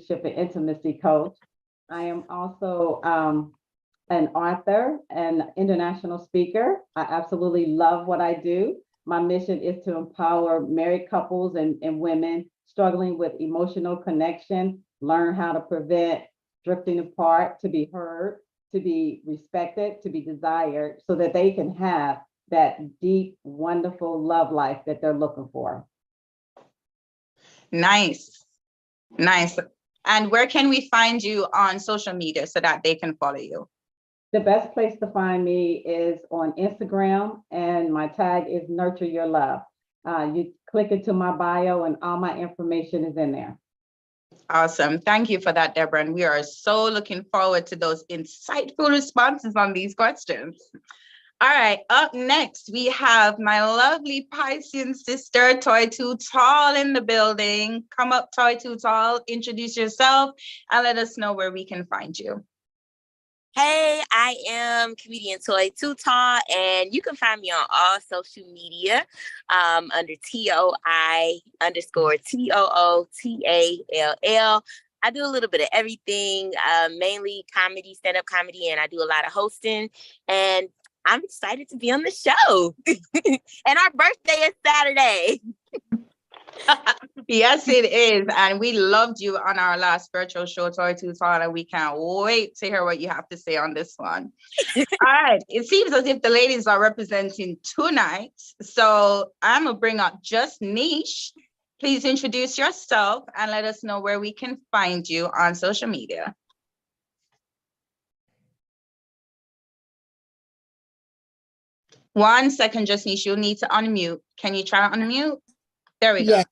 relationship and intimacy coach. I am also an author and international speaker. I absolutely love what I do. My mission is to empower married couples and women struggling with emotional connection, learn how to prevent drifting apart, to be heard, to be respected, to be desired, so that they can have that deep, wonderful love life that they're looking for. Nice. Nice. And where can we find you on social media so that they can follow you? The best place to find me is on Instagram, and my tag is Nurture Your Love. You click into my bio and all my information is in there. Awesome. Thank you for that, Deborah. And we are so looking forward to those insightful responses on these questions. All right, up next, we have my lovely Piscean sister, Toy Too Tall, in the building. Come up, Toy Too Tall, introduce yourself, and let us know where we can find you. Hey, I am comedian Toy Too Tall, and you can find me on all social media under TOI_TOOTALL. I do a little bit of everything, mainly comedy, stand-up comedy, and I do a lot of hosting. And I'm excited to be on the show. And our birthday is Saturday. Yes, it is. And we loved you on our last virtual show, Toy Too Tall, and we can't wait to hear what you have to say on this one. All right. It seems as if the ladies are representing tonight. So I'm going to bring up Just Niche. Please introduce yourself and let us know where we can find you on social media. One second, Just Niche. You'll need to unmute. Can you try to unmute? There we go.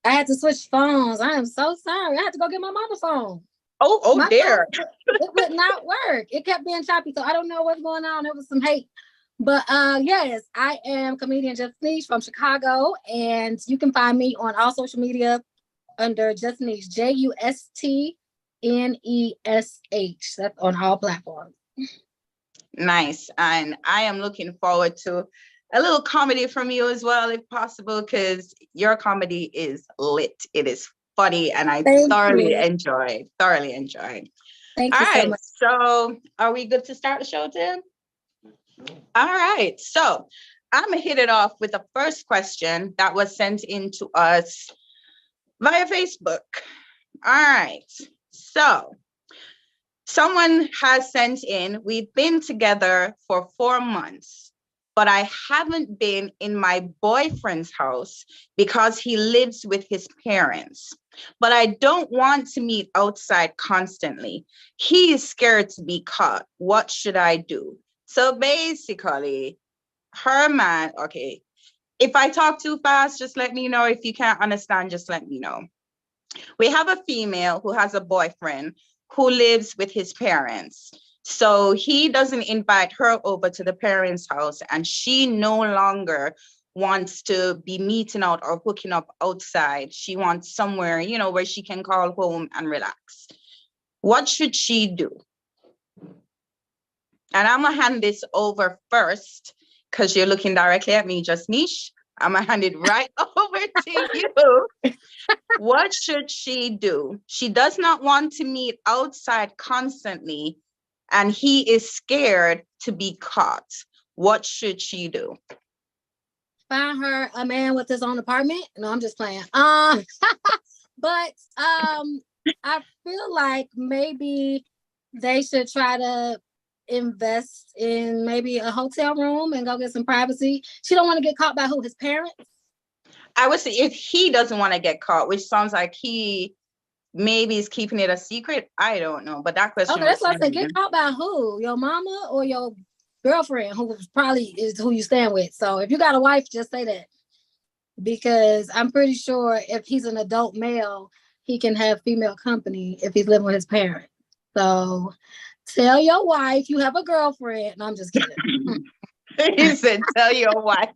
I had to switch phones. I am so sorry. I had to go get my mama's phone. Oh dear. It would not work. It kept being choppy, so I don't know what's going on. There was some hate. But yes, I am comedian Just Niche from Chicago, and you can find me on all social media under Just Niche, JUSTNESH. That's on all platforms. Nice. And I am looking forward to a little comedy from you as well, if possible, because your comedy is lit. It is funny, and I thoroughly enjoyed. Thank you so much. So are we good to start the show, Tim? All right. So I'm going to hit it off with the first question that was sent in to us via Facebook. All right. So someone has sent in, we've been together for 4 months, but I haven't been in my boyfriend's house because he lives with his parents. But I don't want to meet outside constantly. He is scared to be caught. What should I do? So basically, her man, okay, if I talk too fast, just let me know. If you can't understand, just let me know. We have a female who has a boyfriend who lives with his parents. So he doesn't invite her over to the parents' house, and she no longer wants to be meeting out or hooking up outside. She wants somewhere, you know, where she can call home and relax. What should she do? And I'm gonna hand this over first because you're looking directly at me, Just Niche. I'm gonna hand it right over to you. What should she do? She does not want to meet outside constantly, and he is scared to be caught. What should she do? Find her a man with his own apartment. No, I'm just playing. But I feel like maybe they should try to invest in maybe a hotel room and go get some privacy. She don't want to get caught by who? His parents? I would say if he doesn't want to get caught, which sounds like he maybe is keeping it a secret. I don't know. But that question. Okay, that's what I said. Get caught by who? Your mama or your girlfriend, who probably is who you stand with. So if you got a wife, just say that. Because I'm pretty sure if he's an adult male, he can have female company if he's living with his parents. So tell your wife you have a girlfriend. No, I'm just kidding. He said, tell your wife.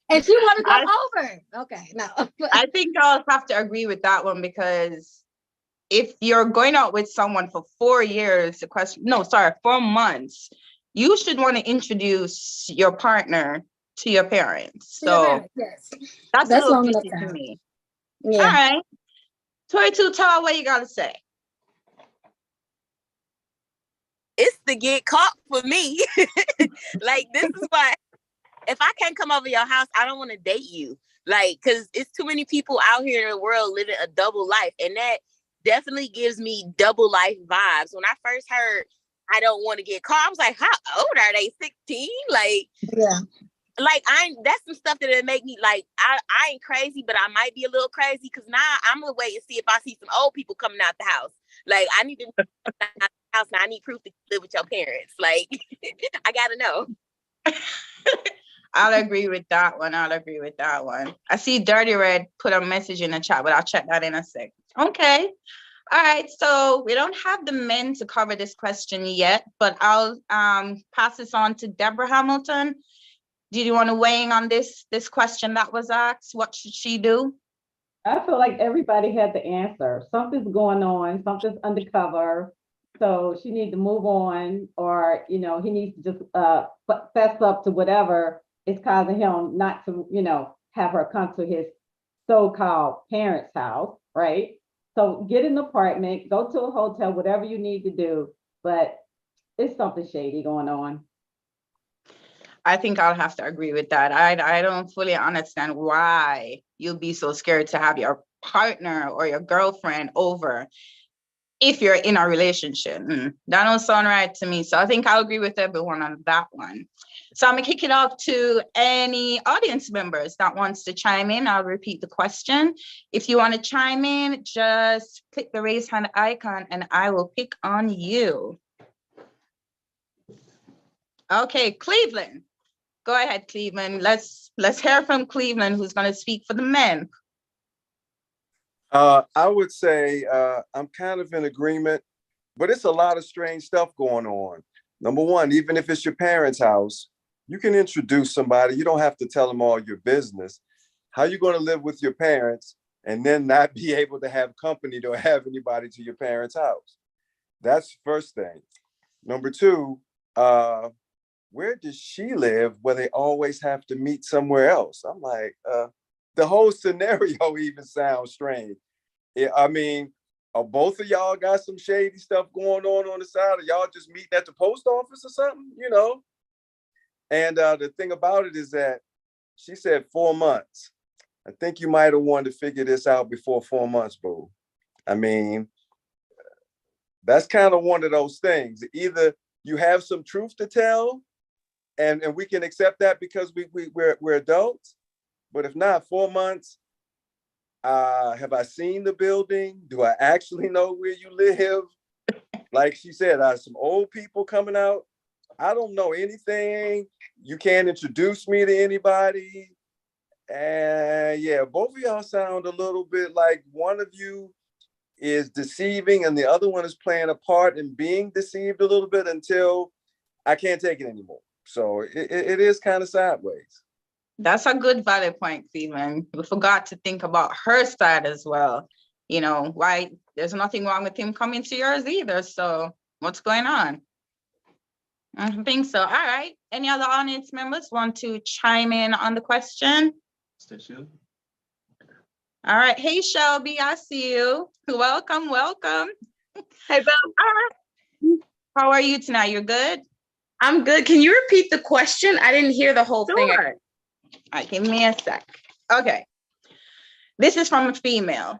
And she want to come over. Okay, no. I think I'll have to agree with that one, because if you're going out with someone for 4 years, 4 months, you should want to introduce your partner to your parents. So yes. that's a little fishy to me. Yeah. All right. 22 Tall, what you gotta say? It's to get caught for me. Like, this is why if I can't come over your house, I don't want to date you. Like, because it's too many people out here in the world living a double life. And that definitely gives me double life vibes. When I first heard I don't want to get caught, I was like, how old are they? 16? Like that's some stuff that make me like, I ain't crazy, but I might be a little crazy because now I'm gonna wait and see if I see some old people coming out the house. Like, I need to out the house now. I need proof to live with your parents. Like, I gotta know. I'll agree with that one. I see Dirty Red put a message in the chat, but I'll check that in a sec. Okay. All right. So we don't have the men to cover this question yet, but I'll pass this on to Deborah Hamilton. Did you want to weigh in on this question that was asked? What should she do? I feel like everybody had the answer. Something's going on, something's undercover. So she needs to move on, or, he needs to just fess up to whatever is causing him not to, have her come to his so-called parents' house, right? So get an apartment, go to a hotel, whatever you need to do, but it's something shady going on. I think I'll have to agree with that. I don't fully understand why you'll be so scared to have your partner or your girlfriend over if you're in a relationship. That don't sound right to me. So I think I'll agree with everyone on that one. So I'm gonna kick it off to any audience members that wants to chime in. I'll repeat the question. If you want to chime in, just click the raise hand icon and I will pick on you. Okay, Cleveland. Go ahead, Cleveland. Let's hear from Cleveland, who's going to speak for the men. I would say I'm kind of in agreement, but it's a lot of strange stuff going on. Number one, even if it's your parents' house, you can introduce somebody. You don't have to tell them all your business. How are you going to live with your parents and then not be able to have company to have anybody to your parents' house? That's the first thing. Number two, where does she live where they always have to meet somewhere else? I'm like, the whole scenario even sounds strange. I mean, both of y'all got some shady stuff going on the side? Or y'all just meeting at the post office or something, And the thing about it is that she said 4 months. I think you might have wanted to figure this out before 4 months, boo. I mean, that's kind of one of those things. Either you have some truth to tell, and we can accept that because we're adults. But if not, 4 months, have I seen the building? Do I actually know where you live? Like she said, some old people coming out. I don't know anything. You can't introduce me to anybody. And yeah, both of y'all sound a little bit like one of you is deceiving and the other one is playing a part in being deceived a little bit until I can't take it anymore. So it is kind of sideways. That's a good valid point, Cleveland. We forgot to think about her side as well. Why there's nothing wrong with him coming to yours either. So what's going on? I don't think so. All right. Any other audience members want to chime in on the question? All right. Hey, Shelby, I see you. Welcome. Hey, Bill. How are you tonight? You're good? I'm good. Can you repeat the question? I didn't hear the whole thing. All right, give me a sec. Okay. This is from a female.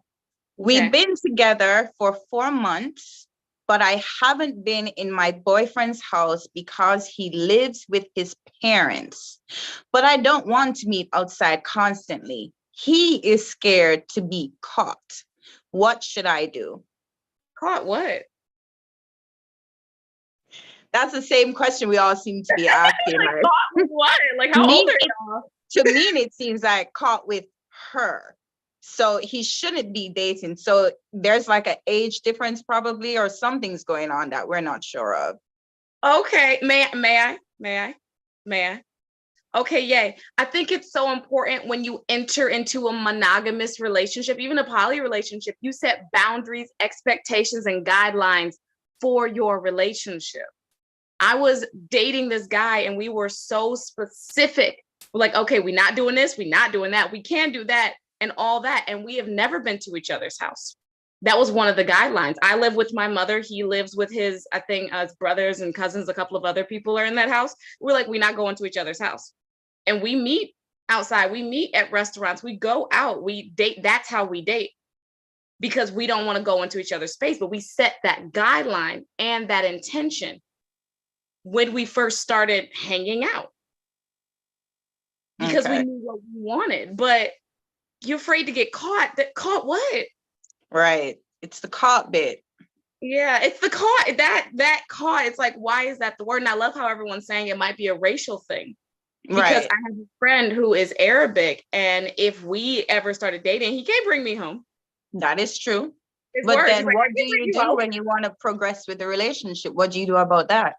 We've been together for 4 months, but I haven't been in my boyfriend's house because he lives with his parents. But I don't want to meet outside constantly. He is scared to be caught. What should I do? Caught what? That's the same question we all seem to be asking. Like, caught what? Like, how old are y'all? To me, it seems like caught with her. So he shouldn't be dating. So there's like an age difference probably, or something's going on that we're not sure of. Okay, may I? Okay, yay. I think it's so important when you enter into a monogamous relationship, even a poly relationship, you set boundaries, expectations, and guidelines for your relationship. I was dating this guy and we were so specific. We're like, okay, we're not doing this, we're not doing that, we can do that and all that. And we have never been to each other's house. that was one of the guidelines. I live with my mother. He lives with his, I think, his brothers and cousins. A couple of other people are in that house. We're like, we're not going to each other's house. And we meet outside. We meet at restaurants. We go out. We date. That's how we date, because we don't want to go into each other's space. But we set that guideline and that intention when we first started hanging out, because we knew what we wanted. But you're afraid to get caught. Caught what? Right. It's the caught bit. Yeah, it's the caught. That caught. It's like, why is that the word? And I love how everyone's saying it might be a racial thing. Because Right. I have a friend who is Arabic, and if we ever started dating, he can't bring me home. That is true. His But words, then he's like, what "I do can't bring you do home." when you want to progress with the relationship? What do you do about that?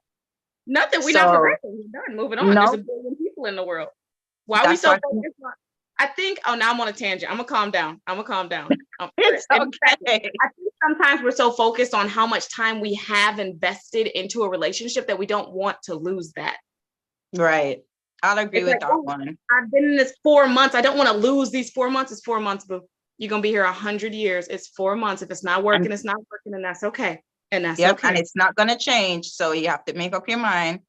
Nothing. We're So- not progressing. We're done. Moving on. No. There's a billion people in the world. Why are we That's so what- focused on? I think, oh, now I'm on a tangent. I'm gonna calm down. It's In fact, okay. I think sometimes we're so focused on how much time we have invested into a relationship that we don't want to lose that. Right. I'll agree It's with like, that oh, one. I've been in this 4 months. I don't want to lose these 4 months. It's 4 months, boo. You're gonna be here 100 years. It's 4 months. If it's not working, it's not working, and that's okay. And that's Yep. okay. And it's not going to change. So you have to make up your mind.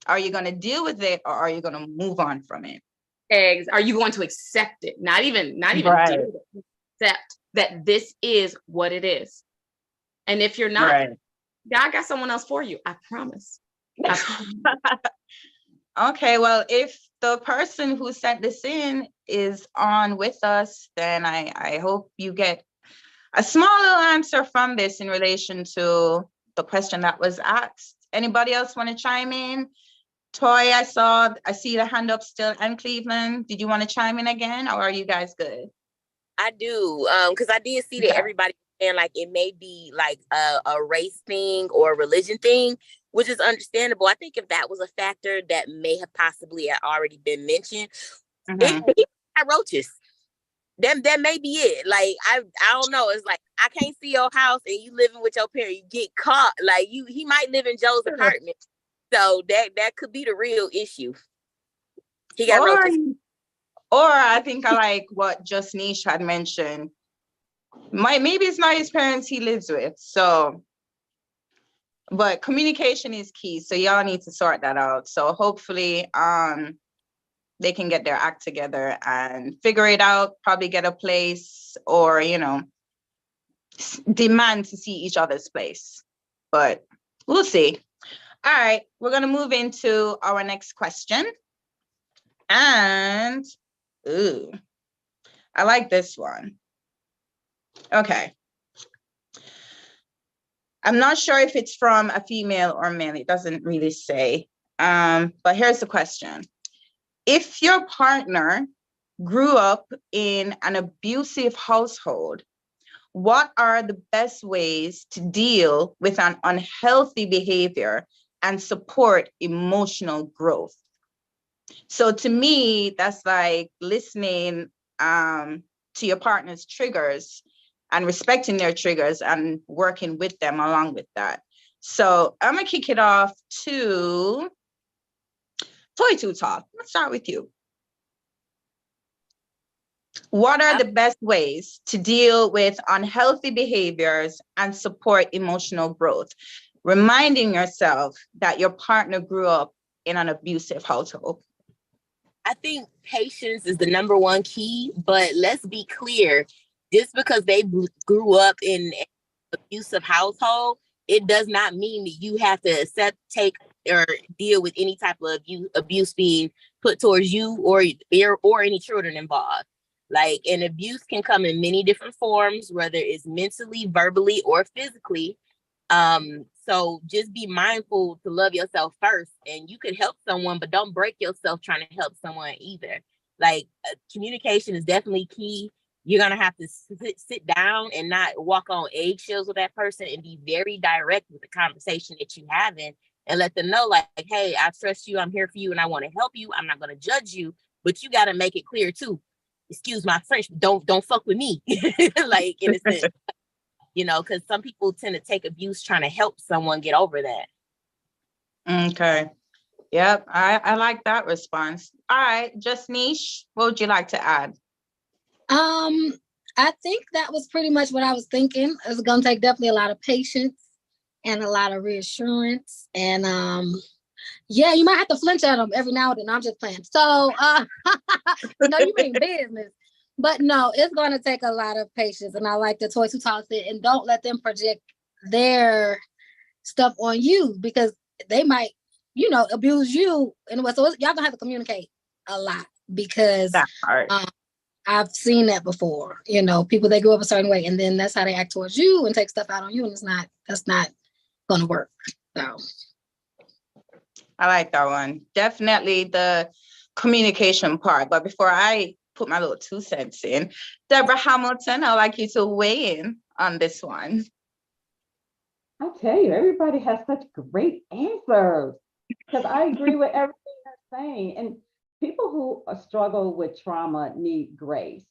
Are you going to deal with it, or are you going to move on from it? Eggs. Are you going to accept it? Not even Right. deal with it. Accept that this is what it is. And if you're not, Right. God got someone else for you. I promise. I promise. Okay, well, if the person who sent this in is on with us, then I hope you get a small little answer from this in relation to the question that was asked. Anybody else want to chime in? Toy, I see the hand up still, and Cleveland. Did you want to chime in again, or are you guys good? I do, because I did see that Okay. everybody saying like it may be like a race thing or a religion thing, which is understandable. I think if that was a factor that may have possibly had already been mentioned, Mhm. it got roaches. That may be it. Like I don't know. It's like I can't see your house and you living with your parents. You get caught. Like he might live in Joe's apartment, so that could be the real issue. He got roaches. Or I think I like what Just Niche had mentioned. Maybe it's not his parents he lives with. So, but communication is key. So y'all need to sort that out. So hopefully they can get their act together and figure it out, probably get a place, or, demand to see each other's place. But we'll see. All right, we're going to move into our next question. And, ooh, I like this one. Okay. I'm not sure if it's from a female or male. It doesn't really say. But here's the question. If your partner grew up in an abusive household, what are the best ways to deal with an unhealthy behavior and support emotional growth? So to me, that's like listening to your partner's triggers and respecting their triggers and working with them along with that. So I'm gonna kick it off to Toy Too Talk. Let's start with you. What are the best ways to deal with unhealthy behaviors and support emotional growth? Reminding yourself that your partner grew up in an abusive household. I think patience is the number one key, but let's be clear, just because they grew up in an abusive household, it does not mean that you have to accept, take, or deal with any type of abuse being put towards you or any children involved. Like, an abuse can come in many different forms, whether it's mentally, verbally, or physically. So just be mindful to love yourself first, and you can help someone, but don't break yourself trying to help someone either. Like, communication is definitely key. You're going to have to sit down and not walk on eggshells with that person, and be very direct with the conversation that you're having, and let them know, like, hey, I trust you. I'm here for you, and I want to help you. I'm not going to judge you, but you got to make it clear too. Excuse my French, don't fuck with me. Like, in a sense. Because some people tend to take abuse trying to help someone get over that. Okay. Yep. I like that response. All right. Just Niche, what would you like to add? I think that was pretty much what I was thinking. It's going to take definitely a lot of patience and a lot of reassurance. And yeah, you might have to flinch at them every now and then. I'm just playing. So, you mean business. But no, it's going to take a lot of patience. And I like the Toys Who Talks it. And don't let them project their stuff on you, because they might, abuse you. So y'all going to have to communicate a lot, because That part. I've seen that before. People, they grew up a certain way, and then that's how they act towards you and take stuff out on you. And that's not going to work. So I like that one. Definitely the communication part. But before I put my little 2 cents in, Deborah Hamilton, I'd like you to weigh in on this one. I tell you, everybody has such great answers, because I agree with everything they're saying. And people who struggle with trauma need grace.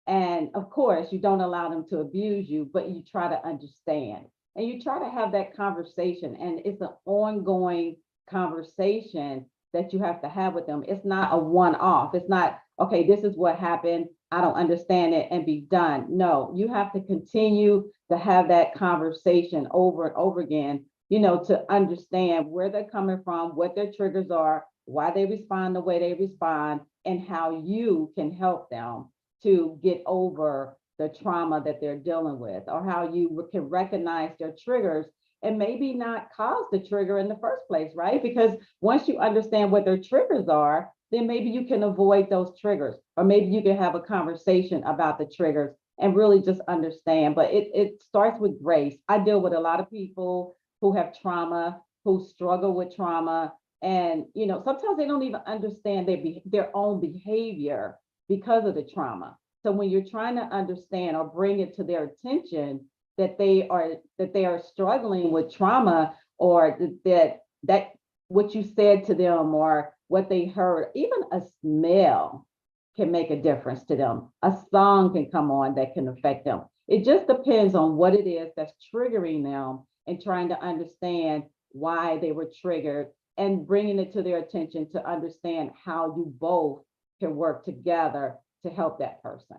And of course, you don't allow them to abuse you, but you try to understand and you try to have that conversation. And it's an ongoing conversation that you have to have with them. It's not a one-off. It's not, okay, this is what happened, I don't understand it, and be done. No, you have to continue to have that conversation over and over again, to understand where they're coming from, what their triggers are, why they respond the way they respond, and how you can help them to get over the trauma that they're dealing with, or how you can recognize their triggers and maybe not cause the trigger in the first place, right? Because once you understand what their triggers are, then maybe you can avoid those triggers, or maybe you can have a conversation about the triggers and really just understand. But it starts with grace. I deal with a lot of people who have trauma, who struggle with trauma, and sometimes they don't even understand their own behavior because of the trauma. So when you're trying to understand or bring it to their attention that they are struggling with trauma, or that what you said to them or what they heard, even a smell can make a difference to them. A song can come on that can affect them. It just depends on what it is that's triggering them, and trying to understand why they were triggered and bringing it to their attention to understand how you both can work together to help that person.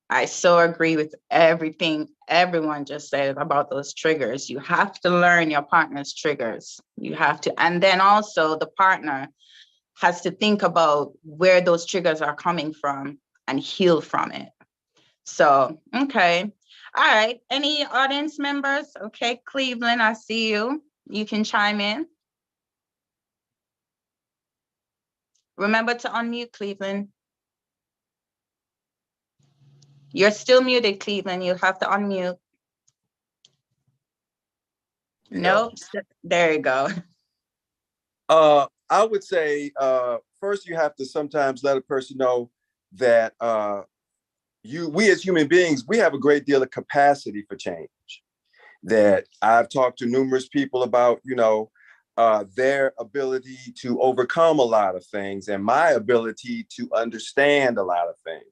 I so agree with everything everyone just said about those triggers. You have to learn your partner's triggers. You have to, and then also the partner has to think about where those triggers are coming from and heal from it. So, okay. All right. Any audience members? Okay, Cleveland, I see you. You can chime in. Remember to unmute, Cleveland. You're still muted, Cleveland. You have to unmute. Nope. There you go. I would say first you have to sometimes let a person know that we as human beings, we have a great deal of capacity for change. That I've talked to numerous people about, their ability to overcome a lot of things and my ability to understand a lot of things.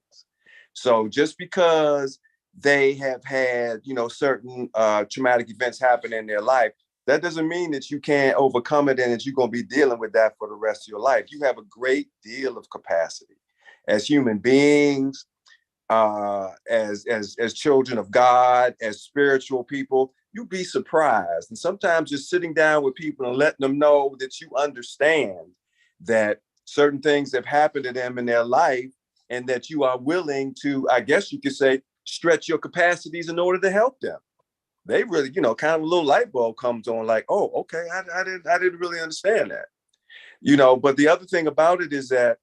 So just because they have had, certain traumatic events happen in their life, that doesn't mean that you can't overcome it and that you're going to be dealing with that for the rest of your life. You have a great deal of capacity as human beings, as children of God, as spiritual people. You'd be surprised. And sometimes just sitting down with people and letting them know that you understand that certain things have happened to them in their life, and that you are willing to, I guess you could say, stretch your capacities in order to help them. They really, kind of a little light bulb comes on, like, oh, okay, I didn't really understand that. But the other thing about it is that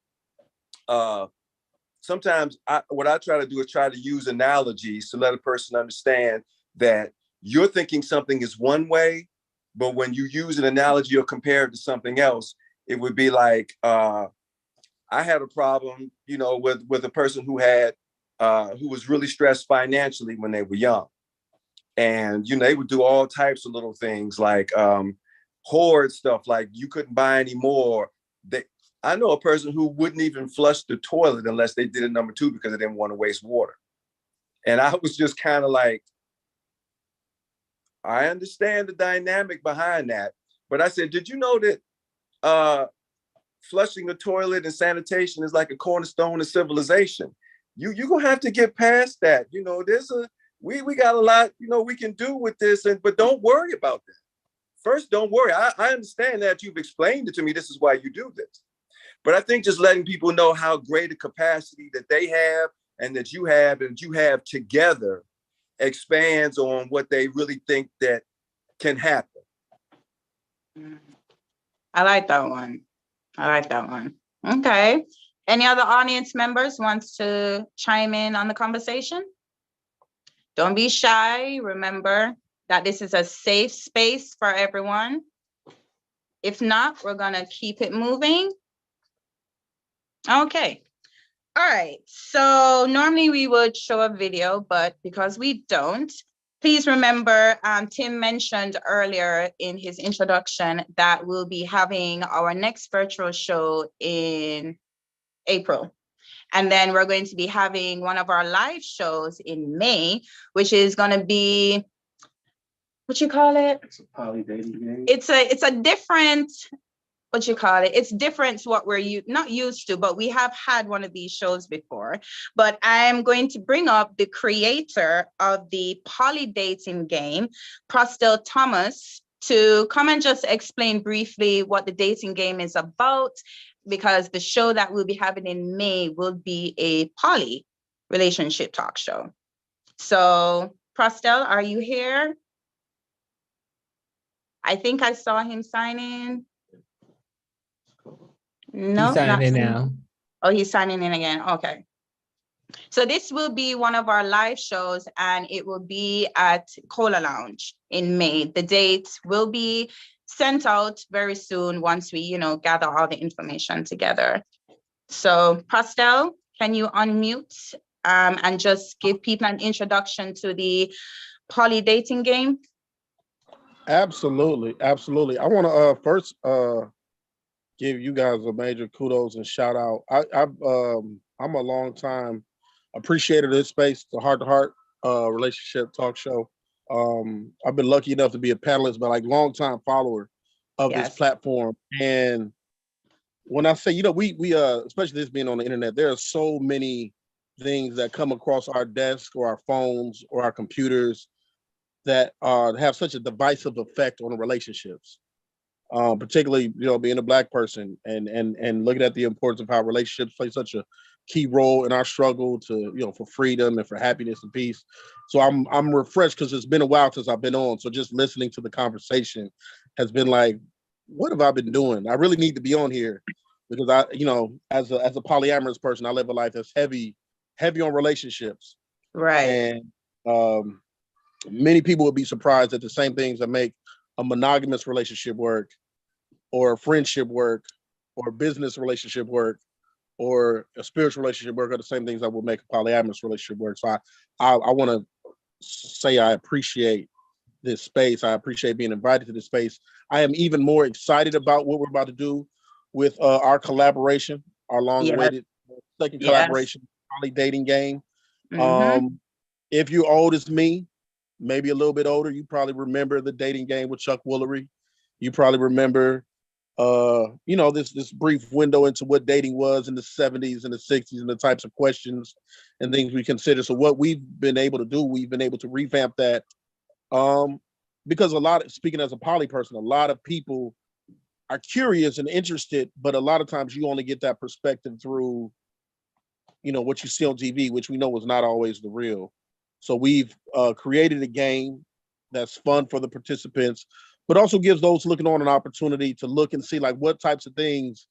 sometimes what I try to do is try to use analogies to let a person understand that you're thinking something is one way, but when you use an analogy or compare it to something else, it would be like, I had a problem, with a person who was really stressed financially when they were young. And, they would do all types of little things like hoard stuff, like you couldn't buy any more. I know a person who wouldn't even flush the toilet unless they did it number 2 because they didn't want to waste water. And I was just kind of like, I understand the dynamic behind that. But I said, did you know that flushing the toilet and sanitation is like a cornerstone of civilization. You're gonna have to get past that. You know, we got a lot, you know, we can do with this, but don't worry about that. First, don't worry. I understand that you've explained it to me. This is why you do this. But I think just letting people know how great a capacity that they have and that you have together expands on what they really think that can happen. I like that one. Okay. Any other audience members wants to chime in on the conversation? Don't be shy. Remember that this is a safe space for everyone. If not, we're gonna keep it moving. Okay. All right. So normally we would show a video, but because we don't, please remember, Tim mentioned earlier in his introduction that we'll be having our next virtual show in April. And then we're going to be having one of our live shows in May, which is going to be, what you call it? It's a poly dating game. It's a different, what you call it? It's different to what we're not used to, but we have had one of these shows before. But I'm going to bring up the creator of the poly dating game, Pastel Thomas, to come and just explain briefly what the dating game is about, because the show that we'll be having in May will be a poly relationship talk show. So, Pastel, are you here? I think I saw him sign in. No, He's signing in now. Oh, he's signing in again. Okay. So this will be one of our live shows, and it will be at Cola Lounge in May. The date will be sent out very soon once we, gather all the information together. So Pastel, can you unmute and just give people an introduction to the poly dating game? Absolutely. I want to first give you guys a major kudos and shout out. I'm a long time appreciator of this space, the heart-to-heart relationship talk show. I've been lucky enough to be a panelist, but long time follower of this platform. And when I say, we especially this being on the internet, there are so many things that come across our desk or our phones or our computers that have such a divisive effect on the relationships. Particularly, being a Black person and looking at the importance of how relationships play such a key role in our struggle to, for freedom and for happiness and peace. So I'm refreshed because it's been a while since I've been on. So just listening to the conversation has been like, what have I been doing? I really need to be on here because as a polyamorous person, I live a life that's heavy on relationships. Right. And many people would be surprised at the same things that make a monogamous relationship work, or a friendship work, or a business relationship work, or a spiritual relationship work are the same things that will make a polyamorous relationship work. So I want to say I appreciate this space. I appreciate being invited to this space. I am even more excited about what we're about to do with our collaboration, our long-awaited second collaboration, poly dating game. If you're old as me, maybe a little bit older, you probably remember the dating game with Chuck Woolery. You probably remember, this brief window into what dating was in the 70s and the 60s and the types of questions and things we consider. So what we've been able to do, we've been able to revamp that because speaking as a poly person, a lot of people are curious and interested, but a lot of times you only get that perspective through, what you see on TV, which we know is not always the real. So we've created a game that's fun for the participants, but also gives those looking on an opportunity to look and see what types of things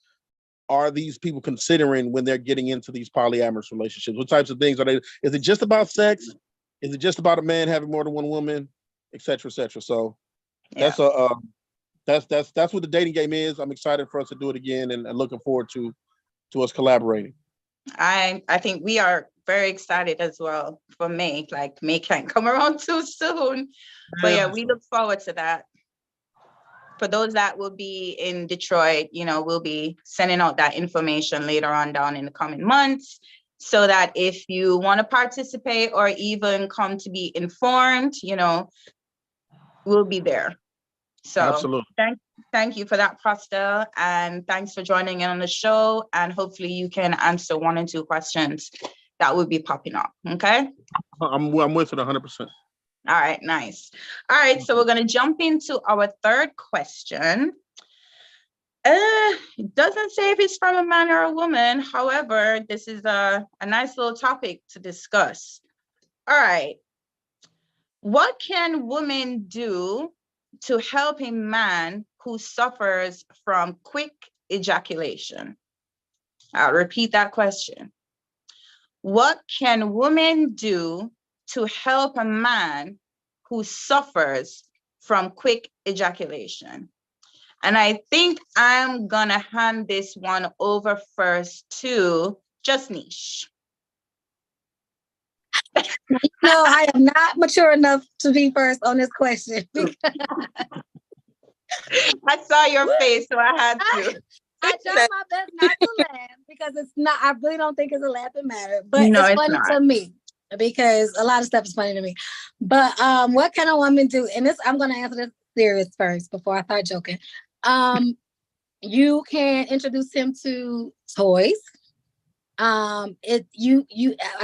are these people considering when they're getting into these polyamorous relationships? What types of things are they? Is it just about sex? Is it just about a man having more than one woman, et cetera, et cetera? So that's what the dating game is. I'm excited for us to do it again and looking forward to us collaborating. I think we are very excited as well for May. May can't come around too soon. But we look forward to that. For those that will be in Detroit, we'll be sending out that information later on down in the coming months, so that if you want to participate or even come to be informed, we'll be there. So absolutely. Thank you for that, Prostel. And thanks for joining in on the show. And hopefully you can answer 1 and 2 questions that will be popping up. Okay. I'm with it 100%. All right. Nice. All right. So we're going to jump into our third question. It doesn't say if it's from a man or a woman. However, this is a nice little topic to discuss. All right. What can women do to help a man who suffers from quick ejaculation? I'll repeat that question. What can women do to help a man who suffers from quick ejaculation? And I think I'm gonna hand this one over first to Justnish. No, I am not mature enough to be first on this question. I saw your face, so I had to. I try my best not to laugh because it's not, I really don't think it's a laughing matter, but No, it's it's funny not. to me because a lot of stuff is funny to me. But what can a woman do? And this, I'm going to answer this serious first before I start joking. You can introduce him to toys. I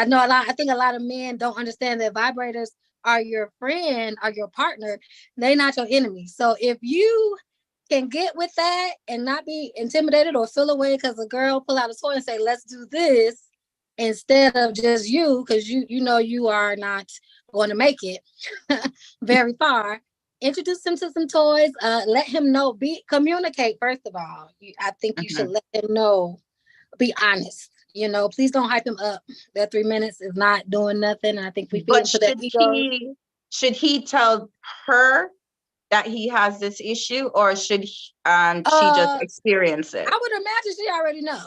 know I think a lot of men don't understand that vibrators are your friend, are your partner. They're not your enemy. So if you can get with that and not be intimidated or feel away because a girl pull out a toy and say, let's do this, instead of just you, because you know you are not going to make it very far. Introduce him to some toys. Let him know. Communicate first of all. I think you should let him know. Be honest. You know, please don't hype him up. That 3 minutes is not doing nothing. I think we feed into that ego. Should he tell her that he has this issue, or should she just experience it? I would imagine she already know.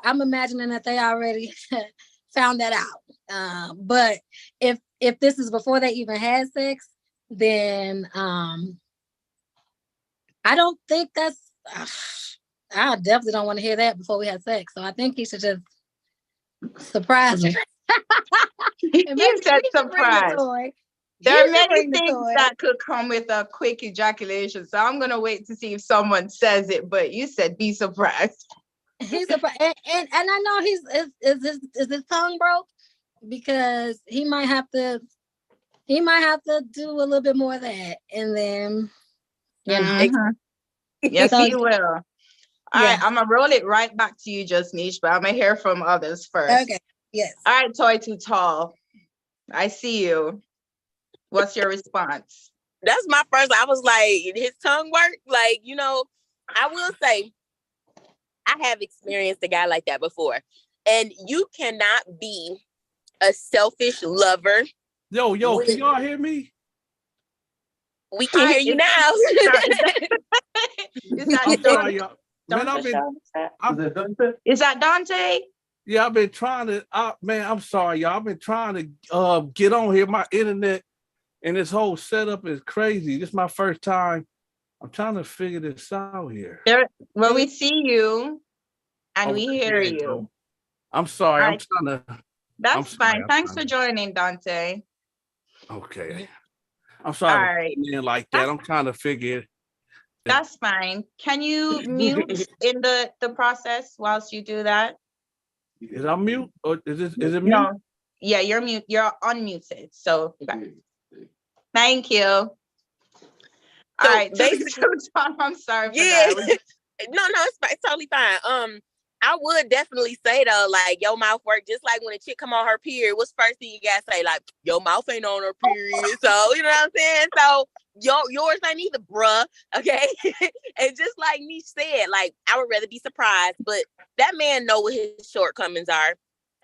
I'm imagining that they already found that out. But if this is before they even had sex, then I don't think that's. I definitely don't want to hear that before we have sex. So I think he should just surprise me. You said surprise. There are many things that could come with a quick ejaculation. So I'm going to wait to see if someone says it, but you said be surprised. He's surprised. And I know is his tongue broke? Because he might have to do a little bit more of that. And then, you know. Yes, he will. All right, I'm going to roll it right back to you, Justnish, but I'm going to hear from others first. Okay, yes. All right, Toy Too Tall. I see you. What's your response? That's my first. I was like, his tongue work? Like, you know, I will say, I have experienced a guy like that before. And you cannot be a selfish lover. Yo, can y'all hear me? We can hear you now. Is that sorry, y'all. Is that Dante? Yeah, I've been trying to, I'm sorry, y'all. I've been trying to get on here. My internet and this whole setup is crazy. This is my first time. I'm trying to figure this out here. Well, we see you and we hear you. I'm sorry. Right. I'm trying to. That's fine. Thanks for joining, Dante. Okay. I'm sorry. All right. Like that. I'm trying to figure it. That's fine. Can you mute in the process whilst you do that? Is I mute or is it mute? No. Yeah, you're mute. You're unmuted. So thank you. All right. I'm sorry for that. No, it's totally fine. I would definitely say though, like your mouth work just like when a chick come on her period. What's the first thing you gotta say? Like your mouth ain't on her period, so you know what I'm saying. So yours ain't either, bruh. Okay, and just like Niche said, like I would rather be surprised, but that man know what his shortcomings are.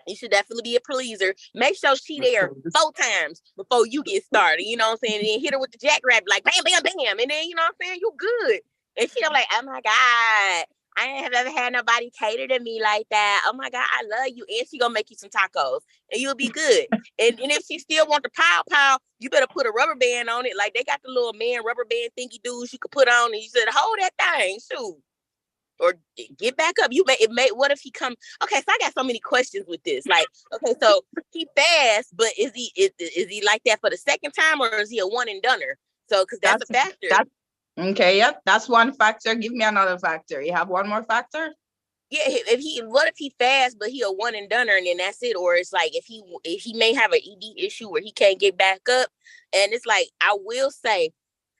You should definitely be a pleaser. Make sure she there 4 times before you get started. You know what I'm saying? And then hit her with the jackrabbit, like bam, bam, bam, and then you know what I'm saying. You good, and she like, oh my god. I ain't have ever had nobody cater to me like that. Oh my God, I love you. And she gonna make you some tacos and you'll be good. and if she still want the pow, you better put a rubber band on it. Like they got the little man rubber band thingy dudes you could put on and you said, hold that thing, shoot. Or get back up. What if he come? Okay, so I got so many questions with this. Like, okay, so he fast, but is he like that for the second time or is he a one and doneer? So, cause that's a factor. Okay, yep, that's one factor. Give me another factor. You have one more factor? Yeah, what if he fast, but he a one and doneer, and then that's it? Or it's like if he may have an ED issue where he can't get back up, and it's like, I will say,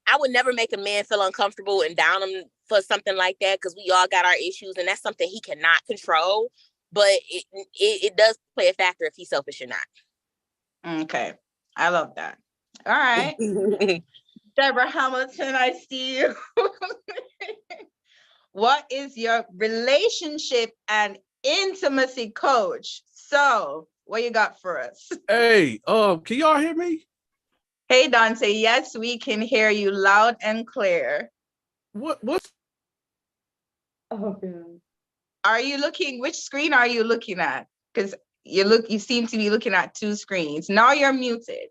I would never make a man feel uncomfortable and down him for something like that, because we all got our issues, and that's something he cannot control. But it does play a factor if he's selfish or not. Okay, I love that. All right, Deborah Hamilton, I see you. What is your relationship and intimacy coach? So, what you got for us? Hey, can y'all hear me? Hey, Dante. Yes, we can hear you loud and clear. What's Oh, God. Are you looking? Which screen are you looking at? Because you seem to be looking at two screens. Now you're muted.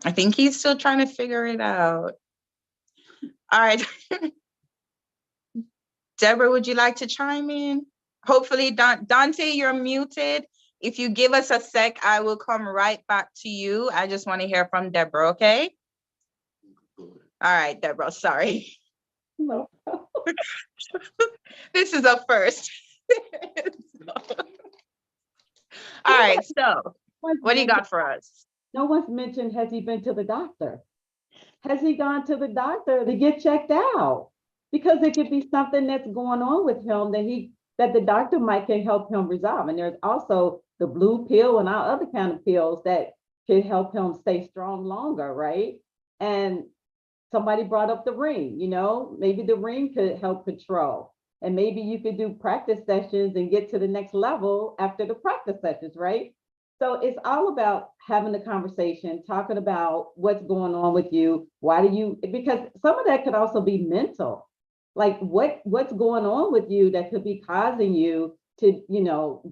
I think he's still trying to figure it out. All right. Deborah, would you like to chime in? Hopefully, Dante, you're muted. If you give us a sec, I will come right back to you. I just want to hear from Deborah, okay? All right, Deborah, sorry. No. This is a first. All right, so what do you got for us? No one's mentioned, has he been to the doctor? Has he gone to the doctor to get checked out? Because it could be something that's going on with him that the doctor might can help him resolve. And there's also the blue pill and our other kind of pills that could help him stay strong longer, right? And somebody brought up the ring, maybe the ring could help control. And maybe you could do practice sessions and get to the next level after the practice sessions, right? So it's all about having the conversation, talking about what's going on with you. Because some of that could also be mental. Like what's going on with you that could be causing you to,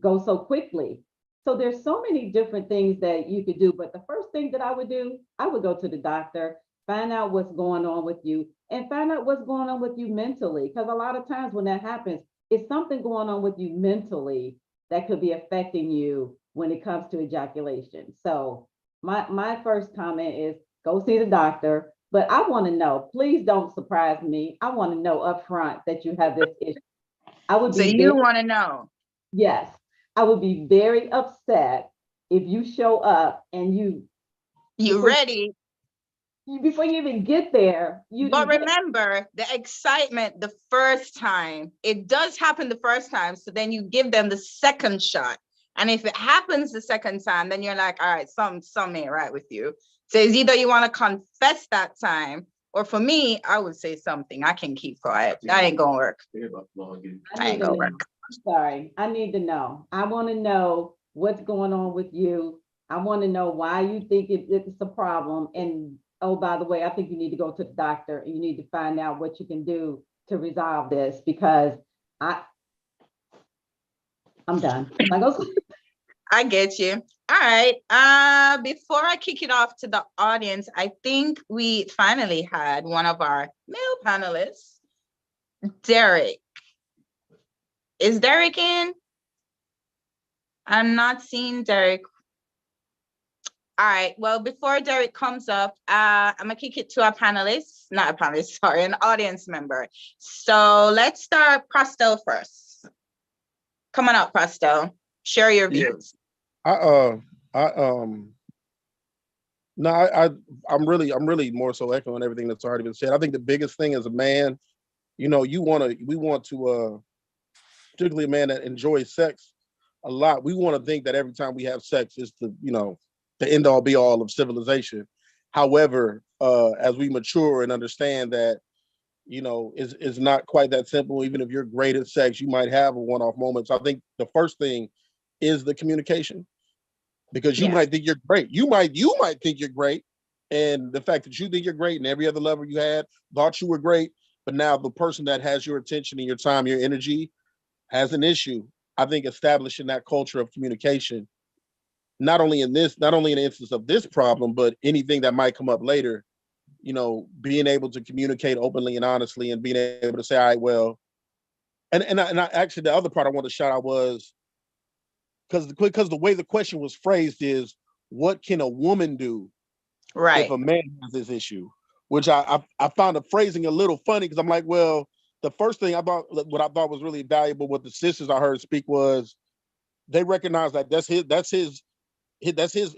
go so quickly. So there's so many different things that you could do. But the first thing that I would do, I would go to the doctor, find out what's going on with you, and find out what's going on with you mentally. Because a lot of times when that happens, it's something going on with you mentally that could be affecting you when it comes to ejaculation. So my first comment is go see the doctor. But I want to know, please don't surprise me. I want to know up front that you have this issue. So you want to know? Yes. I would be very upset if you show up and you ready. Before you even get there. But remember, the excitement the first time, it does happen the first time. So then you give them the second shot. And if it happens the second time, then you're like, all right, some ain't right with you. So it's either you want to confess that time, or for me, I would say something. I can keep quiet. That ain't gonna work. That ain't gonna work. Sorry, I need to know. I want to know what's going on with you. I want to know why you think it's a problem. And oh, by the way, I think you need to go to the doctor and you need to find out what you can do to resolve this, because I'm done. I get you. All right. Before I kick it off to the audience, I think we finally had one of our male panelists, Derek. Is Derek in? I'm not seeing Derek. All right. Well, before Derek comes up, I'm gonna kick it to an audience member. So let's start Prostel first. Come on up, Prostel. Share your views. I'm really more so echoing everything that's already been said. I think the biggest thing as a man, we want to, particularly a man that enjoys sex a lot, we want to think that every time we have sex is the end all be all of civilization. However, as we mature and understand that, is not quite that simple. Even if you're great at sex, you might have a one-off moment. So I think the first thing is the communication, because you might think you're great. You might think you're great. And the fact that you think you're great and every other lover you had thought you were great, but now the person that has your attention and your time, your energy has an issue. I think establishing that culture of communication, not only in the instance of this problem, but anything that might come up later, being able to communicate openly and honestly and being able to say, all right, well, and I actually, the other part I want to shout out was, because the way the question was phrased is, what can a woman do Right. if a man has this issue, which I found the phrasing a little funny because I'm like, well, the first thing what I thought was really valuable, what the sisters I heard speak was, they recognize that that's his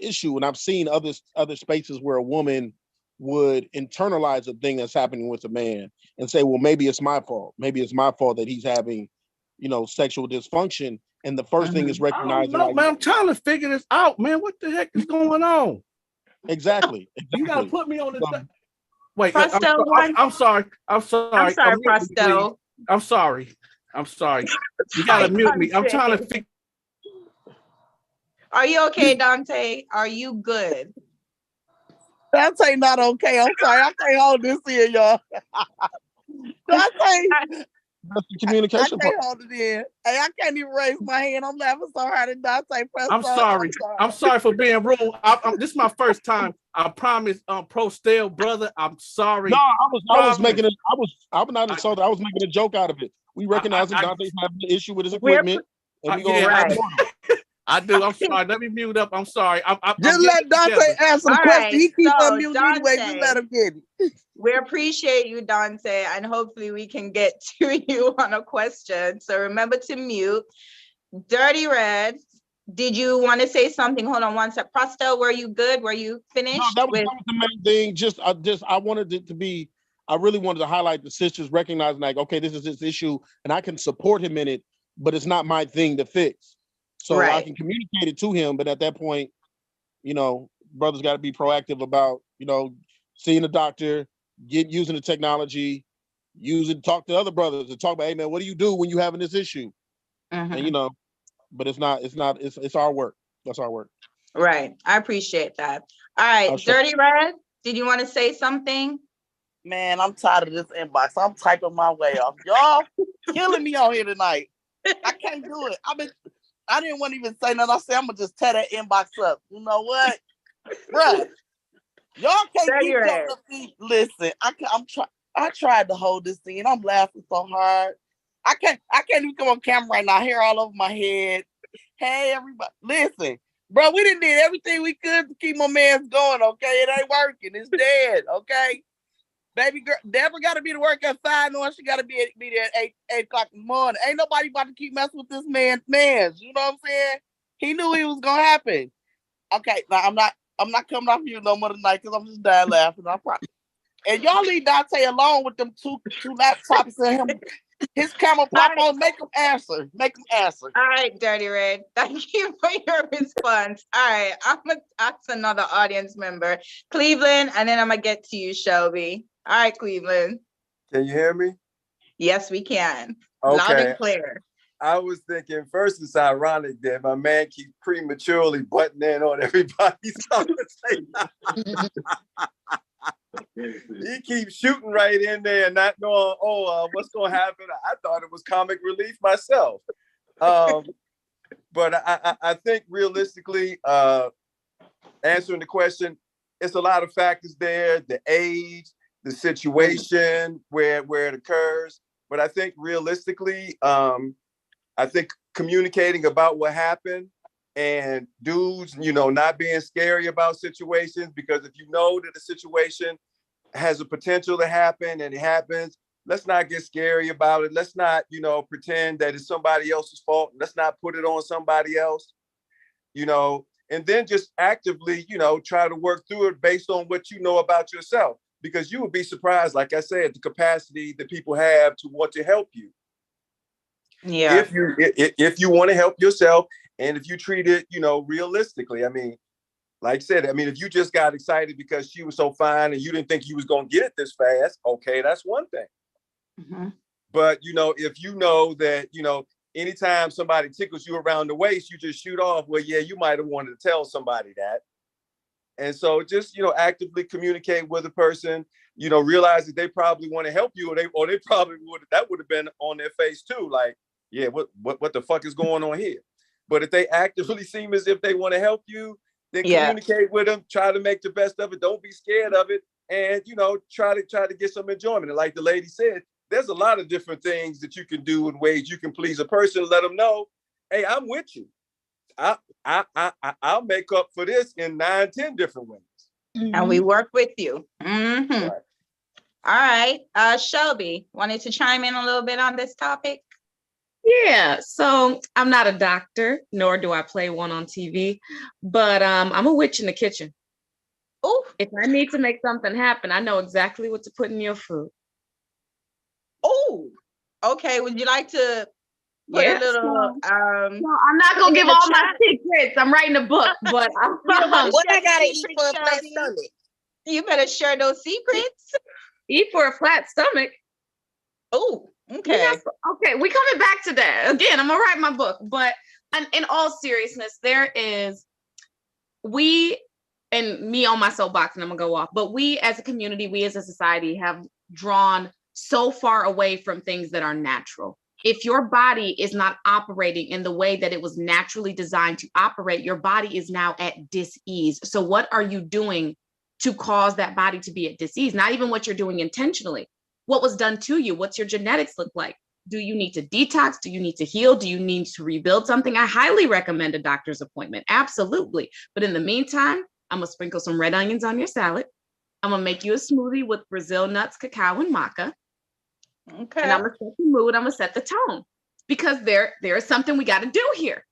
issue. And I've seen other spaces where a woman would internalize a thing that's happening with a man and say, well, maybe it's my fault. Maybe it's my fault that he's having, sexual dysfunction. And the first thing is I don't recognizing. know, man. I'm trying to figure this out, man. What the heck is going on? Exactly. You gotta put me on the. Wait, Pastel one. I'm sorry. I'm sorry. I'm sorry, Mute me, please. Pastel. I'm sorry. You gotta mute me. I'm trying to figure. Are you okay, Dante? Are you good? Dante not okay. I'm sorry. I can't hold this here, y'all. Dante, That's the communication I part. can't hold it in. Hey, I can't even raise my hand. I'm laughing so hard at Dante. I'm sorry. I'm sorry for being rude. This is my first time. I promise, Prostel, brother. I'm sorry. No, I was making it. I'm not insulted. I was making a joke out of it. We recognize that Dante's having an issue with his equipment. And we gonna right. I do. I'm sorry. Let me mute up. I'm sorry. Just let Dante answer the All question. right, He keeps so unmuting anyway. Just let him get it. We appreciate you, Dante, and hopefully we can get to you on a question. So remember to mute. Dirty Red, did you want to say something? Hold on one sec. Prostel, were you good? Were you finished? No, that was the main thing. I wanted it to be. I really wanted to highlight the sisters recognizing, like, okay, this is his issue, and I can support him in it, but it's not my thing to fix. So I can communicate it to him, but at that point, brothers got to be proactive about, seeing a doctor, using the technology, talk to other brothers and talk about, hey man, what do you do when you having this issue? And but it's our work. That's our work. Right. I appreciate that. All right, Dirty Red, did you want to say something? Man, I'm tired of this inbox. I'm typing my way off. Y'all killing me on here tonight. I can't do it. I didn't want to even say nothing. I said I'm gonna just tear that inbox up. You know what, bruh? Y'all can't keep jumping up me. Listen, I tried to hold this in. I'm laughing so hard. I can't even come on camera right now. Hair all over my head. Hey, everybody, listen, bro. We done did everything we could to keep my man's going. Okay, it ain't working. It's dead. Okay, baby girl, Deborah got to be to work at 5. No, she got to be there at 8 o'clock in the morning. Ain't nobody about to keep messing with this man's mans. You know what I'm saying? He knew it was gonna happen. Okay, now I'm not coming off you no more tonight because I'm just dying laughing. And y'all leave Dante alone with them two laptops and him. His camera pop on. Make him answer. All right, Dirty Red. Thank you for your response. All right, I'm gonna ask another audience member, Cleveland, and then I'm gonna get to you, Shelby. All right, Cleveland. Can you hear me? Yes, we can. Okay. Loud and clear. I was thinking first it's ironic that my man keeps prematurely butting in on everybody's conversation. He keeps shooting right in there and not knowing, what's going to happen. I thought it was comic relief myself. But I think realistically, answering the question, it's a lot of factors there, the age, the situation, where it occurs. But I think realistically, I think communicating about what happened and dudes, not being scary about situations, because if you know that the situation has a potential to happen and it happens, let's not get scary about it. Let's not, pretend that it's somebody else's fault. Let's not put it on somebody else, and then just actively, try to work through it based on what you know about yourself, because you would be surprised, like I said, the capacity that people have to want to help you. Yeah. If you want to help yourself and if you treat it, realistically, like I said, if you just got excited because she was so fine and you didn't think you was going to get it this fast, okay, that's one thing. Mm-hmm. But, if you know that, anytime somebody tickles you around the waist, you just shoot off, well, yeah, you might have wanted to tell somebody that. And so just, actively communicate with a person, realize that they probably want to help you or they probably that would have been on their face too. Like, yeah, what the fuck is going on here? But if they actively seem as if they want to help you, then communicate with them, try to make the best of it. Don't be scared of it. And, try to get some enjoyment. And like the lady said, there's a lot of different things that you can do in ways you can please a person, let them know, hey, I'm with you. I'll make up for this in 9, 10 different ways. and we work with you. All right. Shelby, wanted to chime in a little bit on this topic? Yeah, so I'm not a doctor, nor do I play one on TV, but I'm a witch in the kitchen. Oh, if I need to make something happen, I know exactly what to put in your food. Oh, okay. Would you like to put a little? No, I'm not gonna give all my secrets. I'm writing a book, but what I gotta eat for a flat stomach? You better share those secrets. Eat for a flat stomach. Oh, okay. Okay, we coming back to that again. I'm gonna write my book, but in all seriousness, and me on my soapbox, and I'm gonna go off. But we as a community, we as a society have drawn so far away from things that are natural. If your body is not operating in the way that it was naturally designed to operate, your body is now at dis-ease. So what are you doing to cause that body to be at dis-ease? Not even what you're doing intentionally. What was done to you? What's your genetics look like? Do you need to detox? Do you need to heal? Do you need to rebuild something? I highly recommend a doctor's appointment. Absolutely. But in the meantime, I'm going to sprinkle some red onions on your salad. I'm going to make you a smoothie with Brazil nuts, cacao, and maca. Okay. And I'm going to set the mood. I'm going to set the tone. Because there is something we got to do here.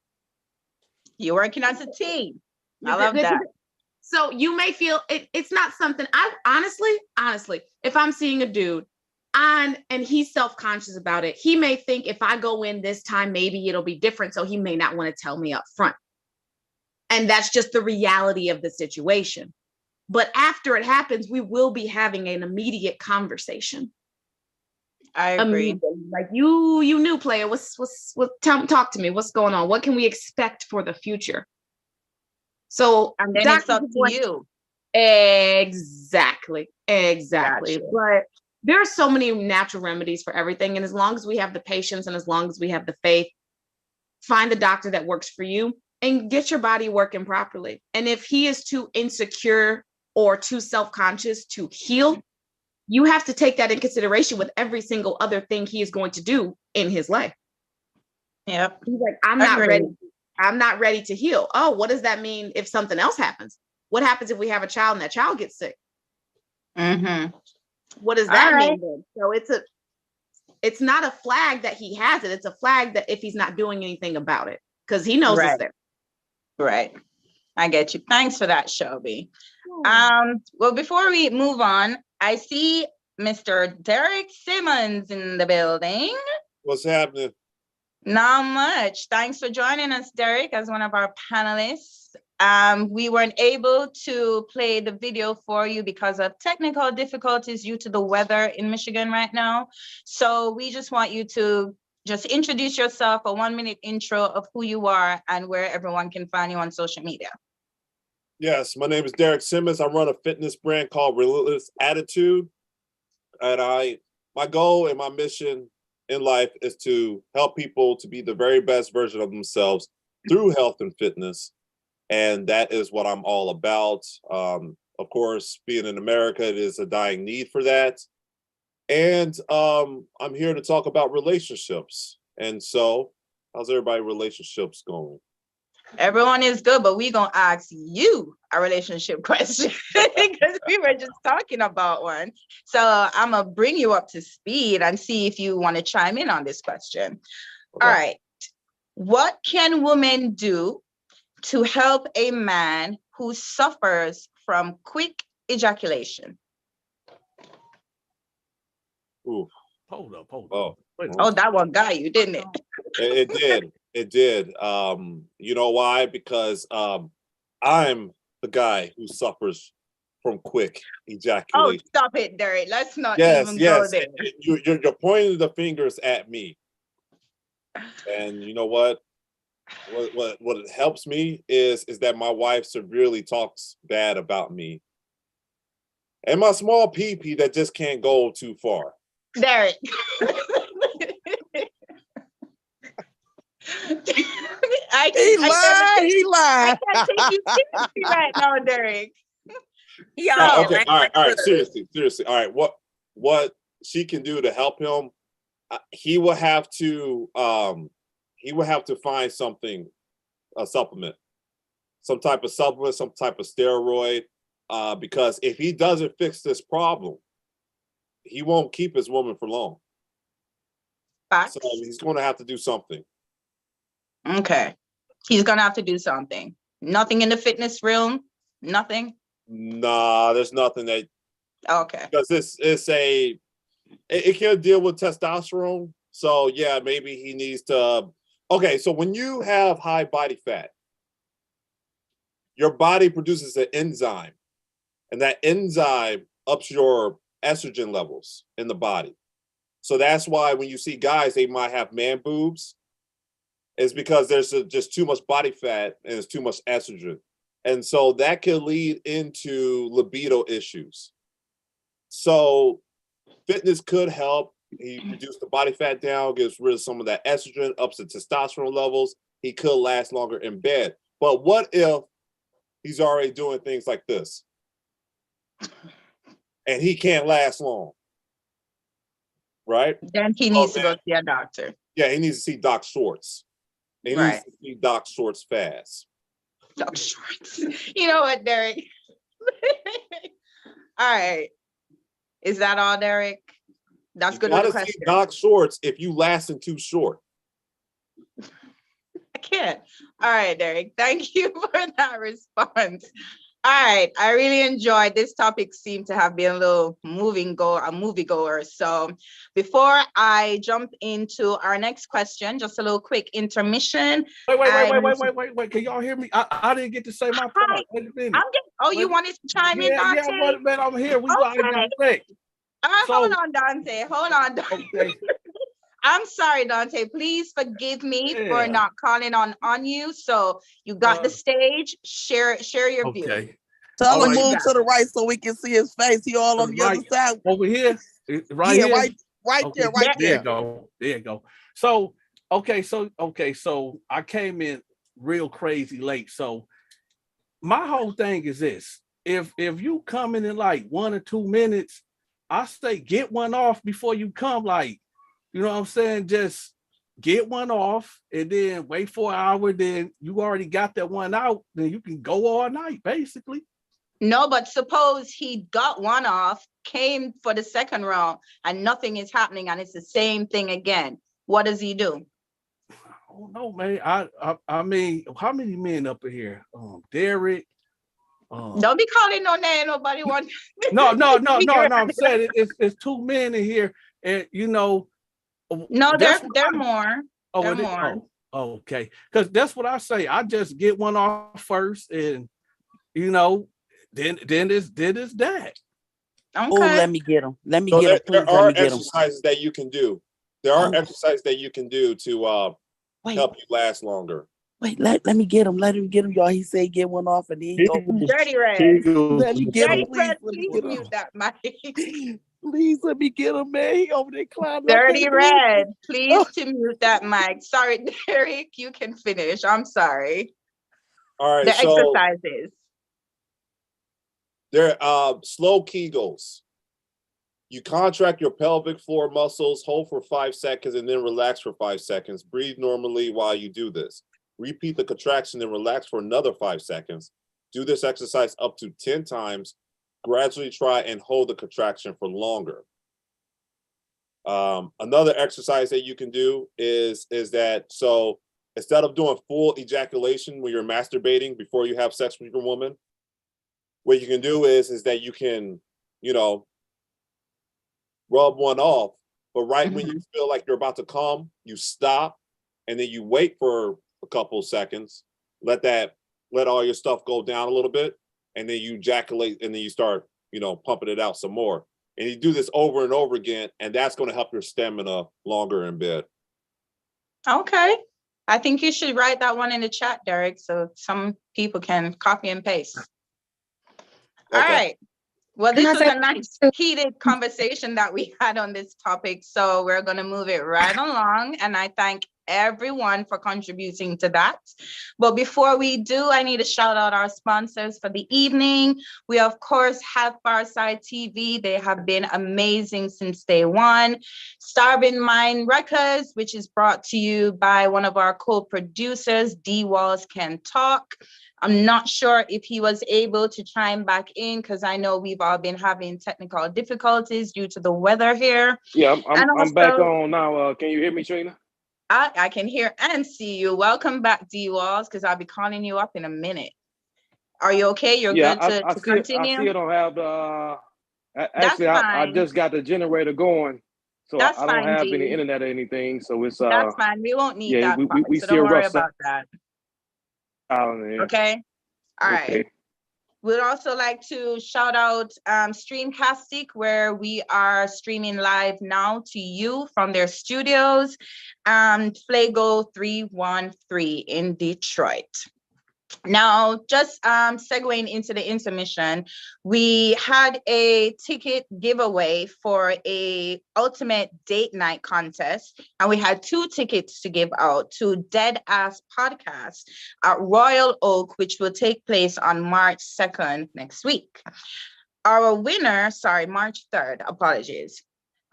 You're working as a team. I love that. So you may feel it's not something honestly, if I'm seeing a dude and he's self-conscious about it, he may think if I go in this time, maybe it'll be different. So he may not want to tell me up front. And that's just the reality of the situation. But after it happens, we will be having an immediate conversation. I agree. Like you new player, talk to me. What's going on? What can we expect for the future? So and then it's up to you. Exactly. Gotcha. But there are so many natural remedies for everything. And as long as we have the patience and as long as we have the faith, find the doctor that works for you and get your body working properly. And if he is too insecure or too self-conscious to heal, you have to take that in consideration with every single other thing he is going to do in his life. Yep. He's like, I'm not ready to heal. Oh, what does that mean if something else happens? What happens if we have a child and that child gets sick? Mm-hmm. What does that mean then? So it's not a flag that he has it. It's a flag that if he's not doing anything about it, because he knows it's there. Right. I get you. Thanks for that, Shelby. Well, before we move on, I see Mr. Derek Simmons in the building. What's happening? Not much. Thanks for joining us, Derek, as one of our panelists. We weren't able to play the video for you because of technical difficulties due to the weather in Michigan right now. So we just want you to just introduce yourself, a 1-minute intro of who you are and where everyone can find you on social media. Yes, my name is Derek Simmons. I run a fitness brand called Relentless Attitude. And my goal and my mission in life is to help people to be the very best version of themselves through health and fitness. And that is what I'm all about. Of course, being in America, it is a dying need for that. And I'm here to talk about relationships. And so, how's everybody's relationships going? Everyone is good, but we're going to ask you a relationship question because we were just talking about one. So I'm going to bring you up to speed and see if you want to chime in on this question. Okay. All right. What can women do to help a man who suffers from quick ejaculation? Ooh. Hold up. Oh, that one got you, didn't it? It did. It did. You know why? Because I'm the guy who suffers from quick ejaculation. Oh, stop it, Derek. Let's not even go there. You're pointing the fingers at me. And you know what? What helps me is that my wife severely talks bad about me. And my small pee-pee that just can't go too far. Derek. He lied. I can't take you seriously right now, Derek. Okay, all right. Seriously. All right, what she can do to help him? He will have to find something, a supplement, some type of supplement, some type of steroid because if he doesn't fix this problem, he won't keep his woman for long. Facts. So he's going to have to do something. Okay. He's going to have to do something. Nothing in the fitness realm? Nothing? Nah, there's nothing that. Okay. Because it can deal with testosterone. So yeah, maybe he needs to. Okay, so when you have high body fat, your body produces an enzyme, and that enzyme ups your estrogen levels in the body. So that's why when you see guys, they might have man boobs. It's because there's just too much body fat and it's too much estrogen. And so that can lead into libido issues. So fitness could help. He reduces the body fat down, gets rid of some of that estrogen, ups the testosterone levels. He could last longer in bed. But what if he's already doing things like this and he can't last long? Right? Then he needs to go see a doctor. Yeah, he needs to see Doc Schwartz. He needs to see Doc Schwartz fast. Doc Schwartz. You know what, Derek? All right. Is that all, Derek? That's good. You gotta see Doc Schwartz if you lasting too short. I can't. All right, Derek. Thank you for that response. All right. I really enjoyed this topic. Seemed to have been a little moviegoer. So before I jump into our next question, just a little quick intermission. Wait. Can y'all hear me? I didn't get to say my part. Wait a minute. You wanted to chime in, Dante? Yeah, but I'm here. We got okay. Hold on, Dante. Hold on, Dante. Okay. I'm sorry, Dante. Please forgive me for not calling on you. So you got the stage. Share your view. Tell him move to the right so we can see his face. He all on the other side. Over here, right here, right there. There you go. So I came in real crazy late. So my whole thing is this: if you come in like 1 or 2 minutes, I say get one off before you come. Like, you know what I'm saying? Just get one off and then wait for an hour. Then you already got that one out. Then you can go all night, basically. No, but suppose he got one off, came for the second round, and nothing is happening, and it's the same thing again. What does he do? I don't know, man. I mean, how many men up in here? Derek. Don't be calling no name. Nobody wants. No. I'm saying it's 2 men in here, and you know. No, they're more. They're more. Okay, because that's what I say. I just get one off first, and you know. Then it's that. Okay. Oh, let me get him. Let me get him. There are exercises that you can do. There are exercises that you can do to help you last longer. Wait, let me get him. Let him get him, y'all. He said get one off and then Dirty Red. Let me get him, please mute that mic. Please let me get him, man. He over there climbing. Dirty Red, please to mute that mic. Sorry, Derek, you can finish. I'm sorry. All right. The exercises. They're slow Kegels. You contract your pelvic floor muscles, hold for 5 seconds, and then relax for 5 seconds. Breathe normally while you do this. Repeat the contraction and relax for another 5 seconds. Do this exercise up to 10 times. Gradually try and hold the contraction for longer. Another exercise that you can do is that, so instead of doing full ejaculation when you're masturbating before you have sex with your woman, what you can do is that you can, you know, rub one off, but right when you feel like you're about to come, you stop, and then you wait for a couple of seconds, let all your stuff go down a little bit, and then you ejaculate, and then you start, you know, pumping it out some more. And you do this over and over again, and that's going to help your stamina longer in bed. Okay. I think you should write that one in the chat, Derek, so some people can copy and paste. Okay. All right. Well, this was a nice heated conversation that we had on this topic. So we're going to move it right along. And I thank everyone for contributing to that. But before we do, I need to shout out our sponsors for the evening. We, of course, have Pharcyde TV. They have been amazing since day one. Starving Mind Records, which is brought to you by one of our co-producers, D Walls Can Talk. I'm not sure if he was able to chime back in because I know we've all been having technical difficulties due to the weather here. Yeah, And I'm back also, on now. Can you hear me, Trina? I can hear and see you. Welcome back, D Walls, because I'll be calling you up in a minute. Are you okay? You're Yeah, good to I continue? still don't have the. That's Actually, I fine. just got the generator going, so That's I don't fine, have any D. internet or anything. So it's That's fine. We won't need yeah, that part, we so don't still worry rough about that. out there. Okay. All right. Okay. We'd also like to shout out Streamcastic, where we are streaming live now to you from their studios, Flago 313 in Detroit. Now, just segueing into the intermission, we had a ticket giveaway for a ultimate date night contest, and we had 2 tickets to give out to Dead Ass Podcast at Royal Oak, which will take place on March 2nd next week. Our winner, March 3rd, apologies.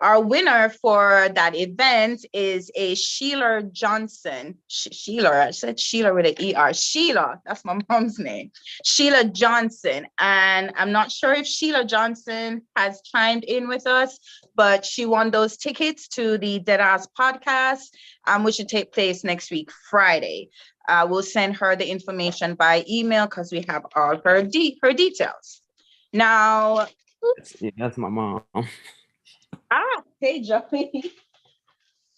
Our winner for that event is a Sheila Johnson. Sheila, I said Sheila with an ER. Sheila, that's my mom's name. Sheila Johnson. And I'm not sure if Sheila Johnson has chimed in with us, but she won those tickets to the Deadass podcast, which will take place next week, Friday. We'll send her the information by email because we have all her details. Now, yeah, that's my mom. Hey, Joey.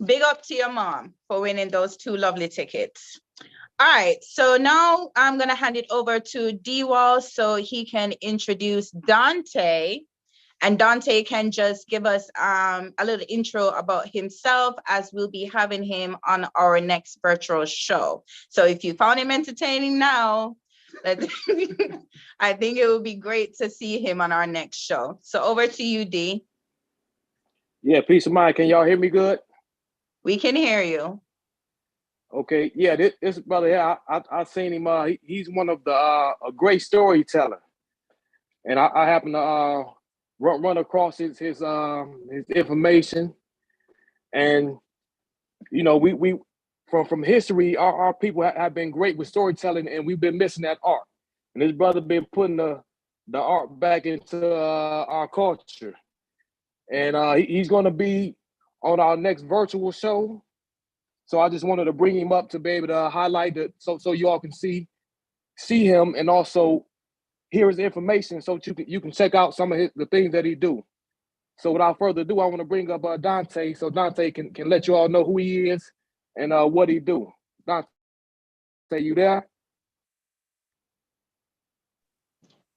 Big up to your mom for winning those 2 lovely tickets. All right, so now I'm going to hand it over to D-Wall so he can introduce Dante. And Dante can just give us a little intro about himself, as we'll be having him on our next virtual show. So if you found him entertaining now, I think it would be great to see him on our next show. So over to you, D. Yeah, peace of mind. Can y'all hear me good? We can hear you. Okay. Yeah, this brother here, I seen him. He's one of the a great storyteller, and I happen to run across his information, and you know we from history, our people have been great with storytelling, and we've been missing that art. And this brother been putting the art back into our culture. And he's going to be on our next virtual show. So I just wanted to bring him up to be able to highlight it so you all can see him and also hear his information so you can check out some of the things that he do. So without further ado, I want to bring up Dante so Dante can let you all know who he is and what he do. Dante, you there?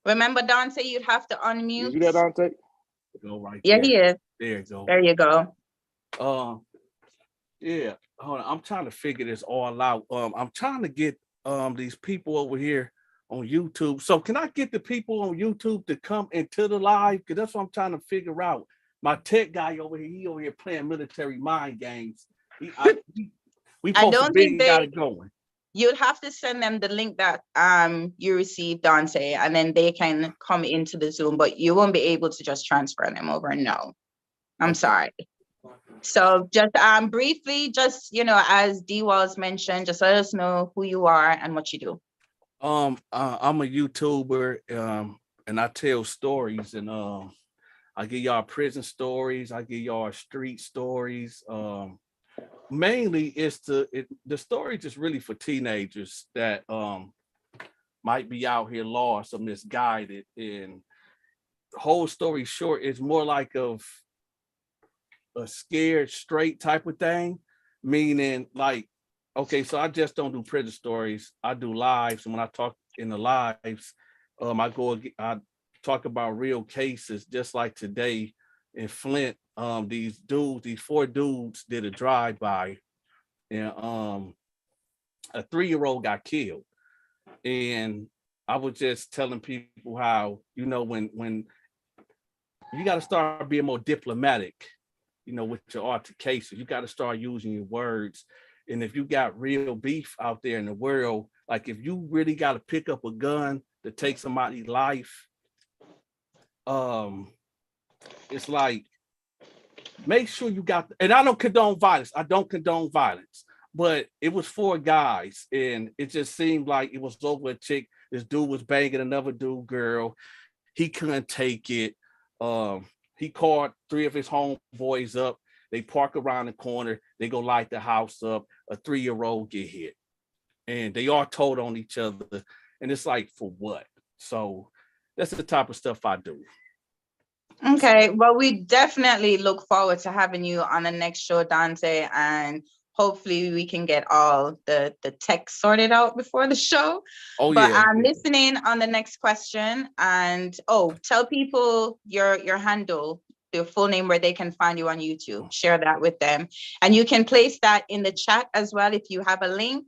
Remember, Dante, you'd have to unmute. You there, Dante? Go right yeah, there. He is. There you go. There you go. Yeah. Hold on. I'm trying to figure this all out. I'm trying to get these people over here on YouTube. So can I get the people on YouTube to come into the live? Because that's what I'm trying to figure out. My tech guy over here, he over here playing military mind games. We supposed to be got it going. You'd have to send them the link that you received, Dante, and then they can come into the Zoom, but you won't be able to just transfer them over. No, I'm sorry. So just briefly, just, as D Walls mentioned, just let us know who you are and what you do. I'm a YouTuber, and I tell stories, and I give y'all prison stories, I give y'all street stories. Mainly it's the story just really for teenagers that might be out here lost or misguided. And whole story short, it's more like of a scared straight type of thing, meaning like, okay, so I just don't do prison stories, I do lives. And when I talk in the lives, I talk about real cases, just like today in Flint. These 4 dudes did a drive-by, and a 3-year-old got killed. And I was just telling people how, when you got to start being more diplomatic, with your altercation, you got to start using your words. And if you got real beef out there in the world, like if you really got to pick up a gun to take somebody's life, it's like, make sure you got, and I don't condone violence. But it was 4 guys, and it just seemed like it was over a chick This dude was banging another dude girl. He couldn't take it. He called 3 of his homeboys up. They park around the corner. They go light the house up. A 3-year-old get hit. And they all told on each other. And it's like, for what? So that's the type of stuff I do. Okay, well, we definitely look forward to having you on the next show, Dante, and hopefully we can get all the tech sorted out before the show. Oh, but yeah. I'm listening on the next question. And tell people your handle, your full name, where they can find you on YouTube. Share that with them. And you can place that in the chat as well. If you have a link,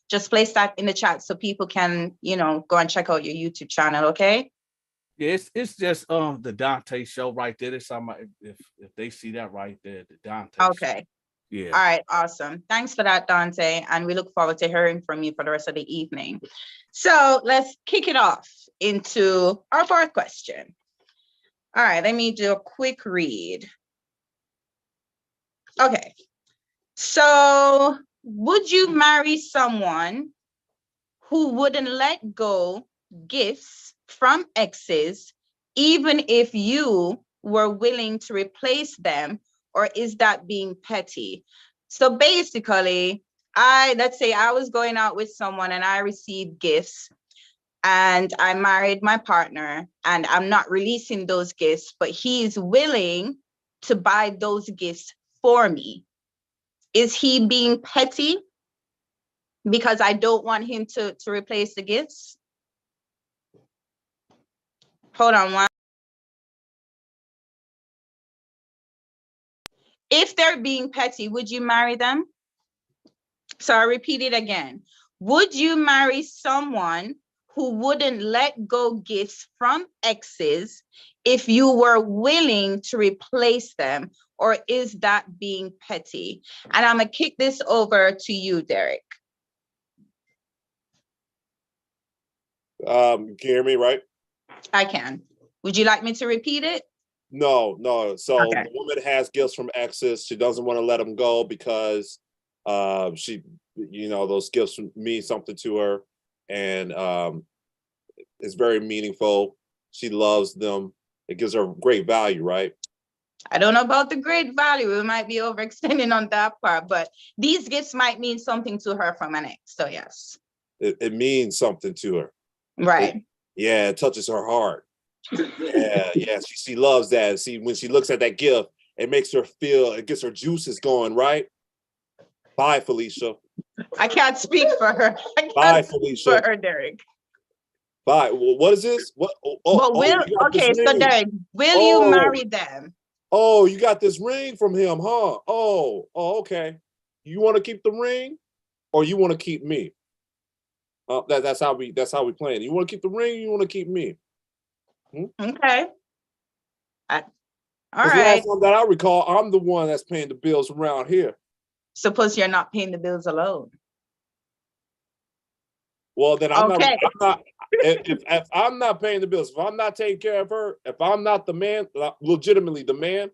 just place that in the chat so people can, go and check out your YouTube channel, okay? Yeah, it's just the Dante show right there. It's somebody, if they see that right there, the Dante Okay. show. Yeah. All right, awesome. Thanks for that, Dante. And we look forward to hearing from you for the rest of the evening. So let's kick it off into our fourth question. All right, let me do a quick read. Okay. So would you marry someone who wouldn't let go gifts from exes, even if you were willing to replace them, or is that being petty? So basically, let's say I was going out with someone and I received gifts and I married my partner and I'm not releasing those gifts, but he's willing to buy those gifts for me. Is he being petty because I don't want him to replace the gifts? Hold on one. If they're being petty, would you marry them? So I repeat it again. Would you marry someone who wouldn't let go gifts from exes if you were willing to replace them, or is that being petty? And I'm gonna kick this over to you, Derek. Can you hear me, right? I can. Would you like me to repeat it? No. So Okay. the woman has gifts from exes. She doesn't want to let them go because she, those gifts mean something to her, and it's very meaningful. She loves them. It gives her great value, right? I don't know about the great value. We might be overextending on that part, but these gifts might mean something to her from an ex. So yes. It means something to her. Right. It touches her heart. Yeah. She loves that. See, when she looks at that gift, it makes her feel, it gets her juices going, right? Bye, Felicia. I can't speak for her. Bye, Felicia. For her, Derek. Bye. Well, what is this? What? So Derek, will you marry them? Oh, you got this ring from him, huh? Oh, okay. You want to keep the ring, or you want to keep me? That's how we playing. You want to keep the ring, or you want to keep me? Okay. All Last right. time that I recall, I'm the one that's paying the bills around here. Suppose you're not paying the bills alone. Well, then I'm Okay. not. If I'm not paying the bills, if I'm not taking care of her, if I'm not the man, legitimately the man,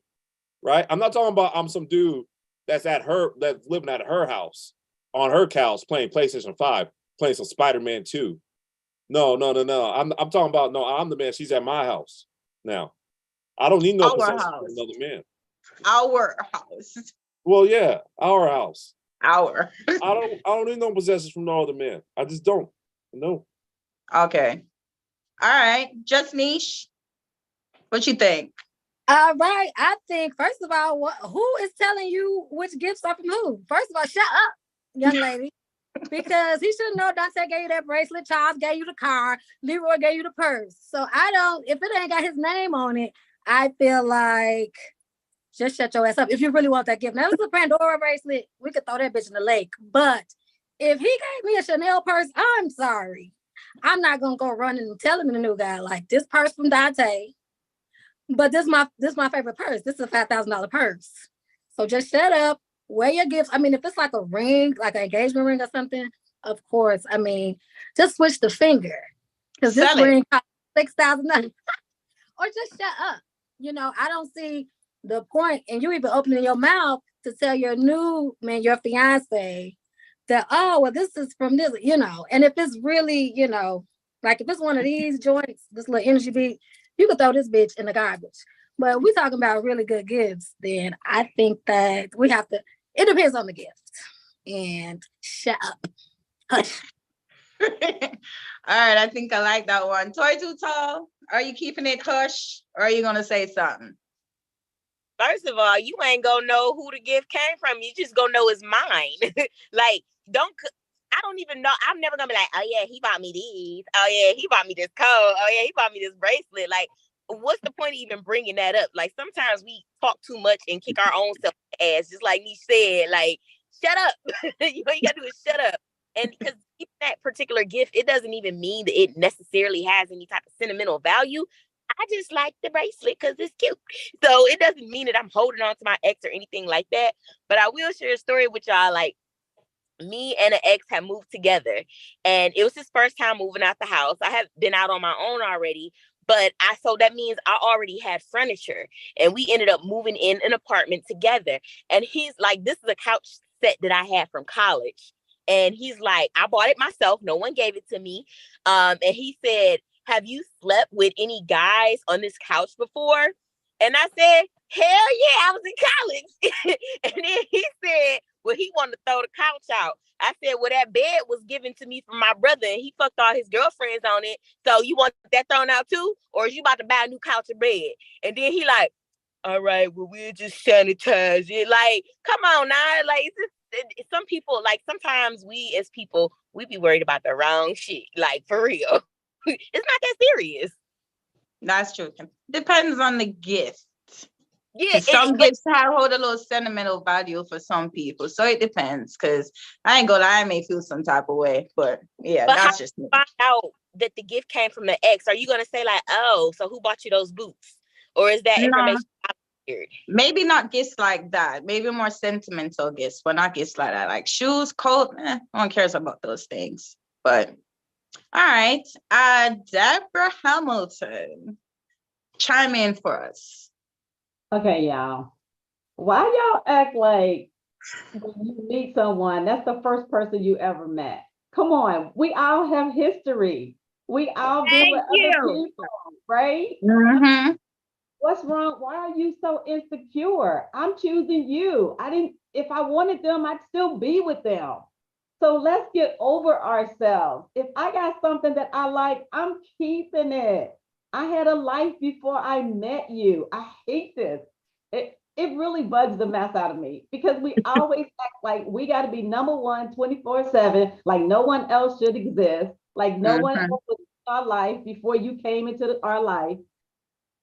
right? I'm not talking about I'm some dude that's living at her house on her couch playing PlayStation 5, playing some Spider-Man 2. No. I'm talking about, no, I'm the man. She's at my house now. I don't need no possession from another man. Our house. Well, yeah, our house. I don't need no possessions from no other man. I just don't. No. Okay. All right. Just niche. What you think? All right. I think, first of all, who is telling you which gifts are from who? First of all, shut up, young lady. Because he should know Dante gave you that bracelet, Charles gave you the car, Leroy gave you the purse. So if it ain't got his name on it, I feel like just shut your ass up if you really want that gift. Now, this is a Pandora bracelet. We could throw that bitch in the lake. But if he gave me a Chanel purse, I'm sorry. I'm not gonna go running and telling the new guy, like, this purse from Dante, but this is my favorite purse. This is a $5,000 purse. So just shut up. Wear your gifts. I mean, if it's like a ring, like an engagement ring or something, of course. I mean, just switch the finger. Because this ring costs $6,000. Or just shut up. I don't see the point. And you even opening your mouth to tell your new man, your fiance, that, oh, well, this is from this, And if it's really, Like if it's one of these joints, this little energy beat, you could throw this bitch in the garbage. But we talking about really good gifts, then I think that we have to, it depends on the gift. And shut up. Hush. All right, I think I like that one. Toy Too Tall, are you keeping it hush or are you gonna say something? First of all, you ain't gonna know who the gift came from. You just gonna know it's mine. Like, I don't even know. I'm never gonna be like, oh yeah, he bought me these. Oh yeah, he bought me this coat. Oh yeah, he bought me this bracelet. Like, what's the point of even bringing that up? Like, sometimes we talk too much and kick our own self in the ass, just like Niche said. Like, shut up. You know, you gotta do is shut up. And because that particular gift, it doesn't even mean that it necessarily has any type of sentimental value. I just like the bracelet because it's cute. So it doesn't mean that I'm holding on to my ex or anything like that. But I will share a story with y'all. Like, me and an ex have moved together, and it was his first time moving out the house. I have been out on my own already, but so that means I already had furniture, and we ended up moving in an apartment together. And he's like, this is a couch set that I had from college. And he's like, I bought it myself. No one gave it to me. And he said, have you slept with any guys on this couch before? And I said, hell yeah, I was in college. And then he said, well, he wanted to throw the couch out. I said, well, that bed was given to me from my brother and he fucked all his girlfriends on it. So you want that thrown out too? Or is you about to buy a new couch and bed? And then he like, all right, well, we'll just sanitize it. Like, come on now. Like, some people, like, sometimes we as people, we be worried about the wrong shit. Like, for real. It's not that serious. That's true. Depends on the gift. Yeah, some gifts hold a little sentimental value for some people, so it depends. Because I ain't gonna lie, I may feel some type of way, but yeah, but that's just me. Find out that the gift came from the ex. Are you gonna say like, oh, so who bought you those boots, or is that information? Maybe not gifts like that. Maybe more sentimental gifts, but not gifts like that, like shoes, coat. No one cares about those things. But all right, Deborah Hamilton, chime in for us. Okay, y'all. Why y'all act like when you meet someone, that's the first person you ever met? Come on, we all have history. We all been with other people, right? Mm-hmm. What's wrong? Why are you so insecure? I'm choosing you. If I wanted them, I'd still be with them. So let's get over ourselves. If I got something that I like, I'm keeping it. I had a life before I met you. I hate this. It really bugs the mess out of me because we always act like we got to be number one 24/7, like no one else should exist, like no one else was in our life before you came into our life.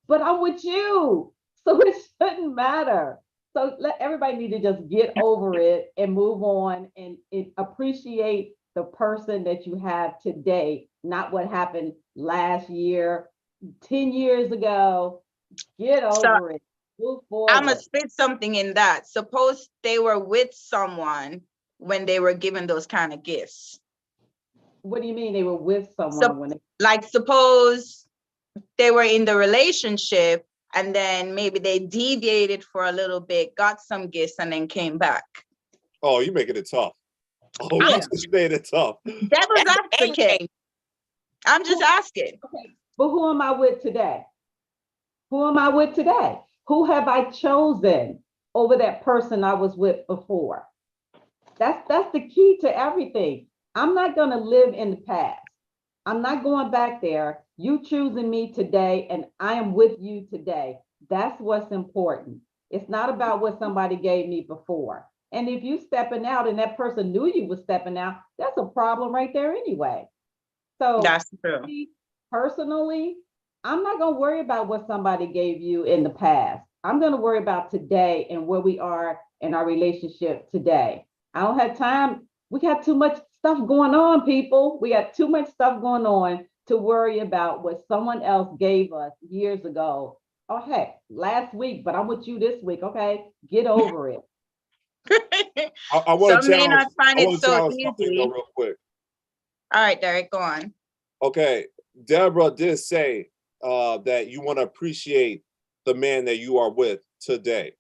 But I'm with you, so it shouldn't matter. So everybody need to just get over it and move on and appreciate the person that you have today, not what happened last year, 10 years ago. Get over it. Move forward. I'm gonna spit something in that. Suppose they were with someone when they were given those kind of gifts. What do you mean they were with someone? Like suppose they were in the relationship and then maybe they deviated for a little bit, got some gifts, and then came back. Oh, you making it tough. Oh, you just made it tough. Devil's advocate. I'm just asking. Okay. But who am I with today? Who am I with today? Who have I chosen over that person I was with before? That's the key to everything. I'm not going to live in the past. I'm not going back there. You choosing me today, and I am with you today. That's what's important. It's not about what somebody gave me before. And if you stepping out and that person knew you was stepping out, that's a problem right there anyway. So that's true. Personally, I'm not going to worry about what somebody gave you in the past. I'm going to worry about today and where we are in our relationship today. I don't have time. We got too much stuff going on, people. We got too much stuff going on to worry about what someone else gave us years ago. Oh, heck, last week, but I'm with you this week. Okay, get over it. I want to may not find it so easy. Real quick. All right, Derek, go on. Okay, Deborah did say that you want to appreciate the man that you are with today,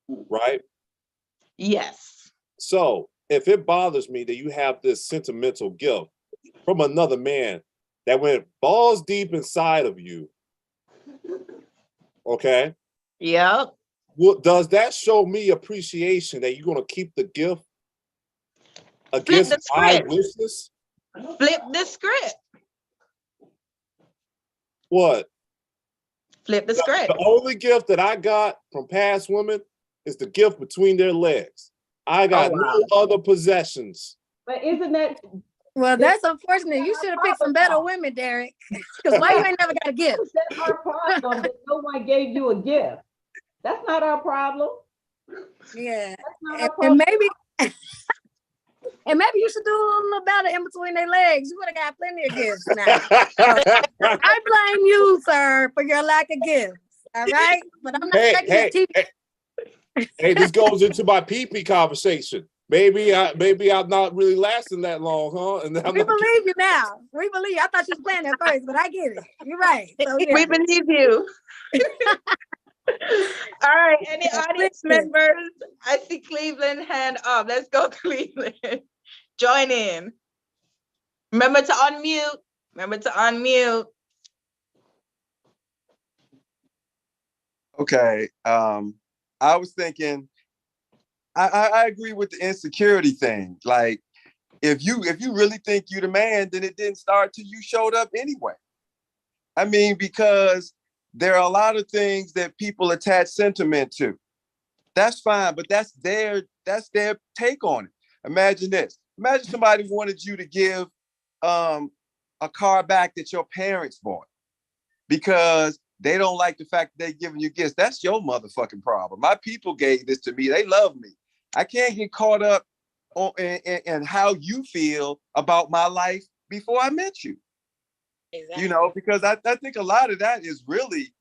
right? Yes. So if it bothers me that you have this sentimental gift, from another man that went balls deep inside of you, okay? Yep. Well, does that show me appreciation that you're gonna keep the gift Flip against the my script. wishes? Flip the script. What? Flip the script. The only gift that I got from past women is the gift between their legs. I got no other possessions. But isn't that Well, that's unfortunate. You should have picked some better women, Derek. Because why you ain't never got a gift? that's our problem that no one gave you a gift? That's not our problem. Yeah. That's not our And problem. maybe and maybe you should do a little better in between their legs. You would have got plenty of gifts now. I blame you, sir, for your lack of gifts. All right? But I'm not taking this TV. Hey, this goes into my pee-pee conversation. Maybe I'm not really lasting that long, huh? And We believe you now. We believe you. I thought you was playing at first, but I get it. You're right. So, yeah. We believe you. All right, any audience members? I see Cleveland hand up. Let's go, Cleveland. Join in. Remember to unmute. Remember to unmute. Okay. I was thinking, I agree with the insecurity thing. Like, if you really think you the man, then it didn't start till you showed up anyway. I mean, because there are a lot of things that people attach sentiment to. That's fine, but that's their take on it. Imagine this. Imagine somebody wanted you to give a car back that your parents bought because they don't like the fact that they're giving you gifts. That's your motherfucking problem. My people gave this to me. They love me. I can't get caught up in how you feel about my life before I met you. Exactly. You know, because I think a lot of that is really,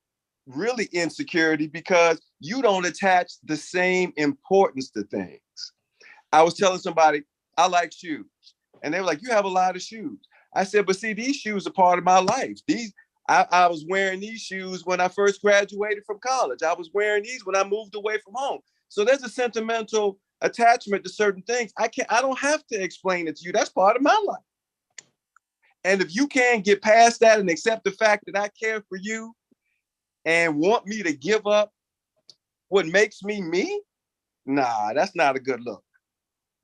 really insecurity because you don't attach the same importance to things. I was telling somebody, I like shoes. And they were like, you have a lot of shoes. I said, but see, these shoes are part of my life. I was wearing these shoes when I first graduated from college. I was wearing these when I moved away from home. So there's a sentimental attachment to certain things. I don't have to explain it to you. That's part of my life. And if you can't get past that and accept the fact that I care for you and want me to give up what makes me me, nah, that's not a good look.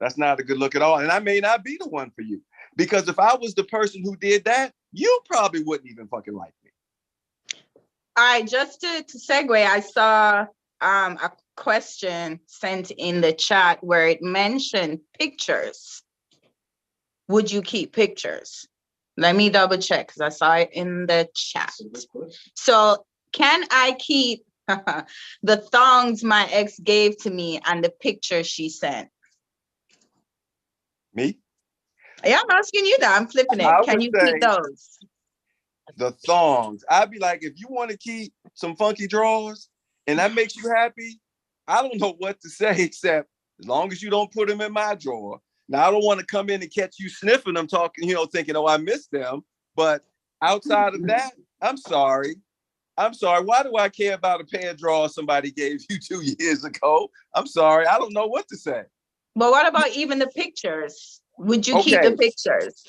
That's not a good look at all. And I may not be the one for you. Because if I was the person who did that, you probably wouldn't even fucking like me. All right, just to segue, I saw a question sent in the chat where it mentioned pictures. Would you keep pictures? Let me double check because I saw it in the chat. So can I keep the thongs my ex gave to me and the picture she sent? Me? Yeah, I'm asking you that. I'm flipping it. Can you keep those? The thongs. I'd be like, if you want to keep some funky drawers and that makes you happy, I don't know what to say except as long as you don't put them in my drawer. Now, I don't want to come in and catch you sniffing them, talking, thinking, oh, I missed them. But outside of that, I'm sorry. I'm sorry. Why do I care about a pair of drawers somebody gave you 2 years ago? I'm sorry. I don't know what to say. But what about even the pictures? Would you keep the pictures?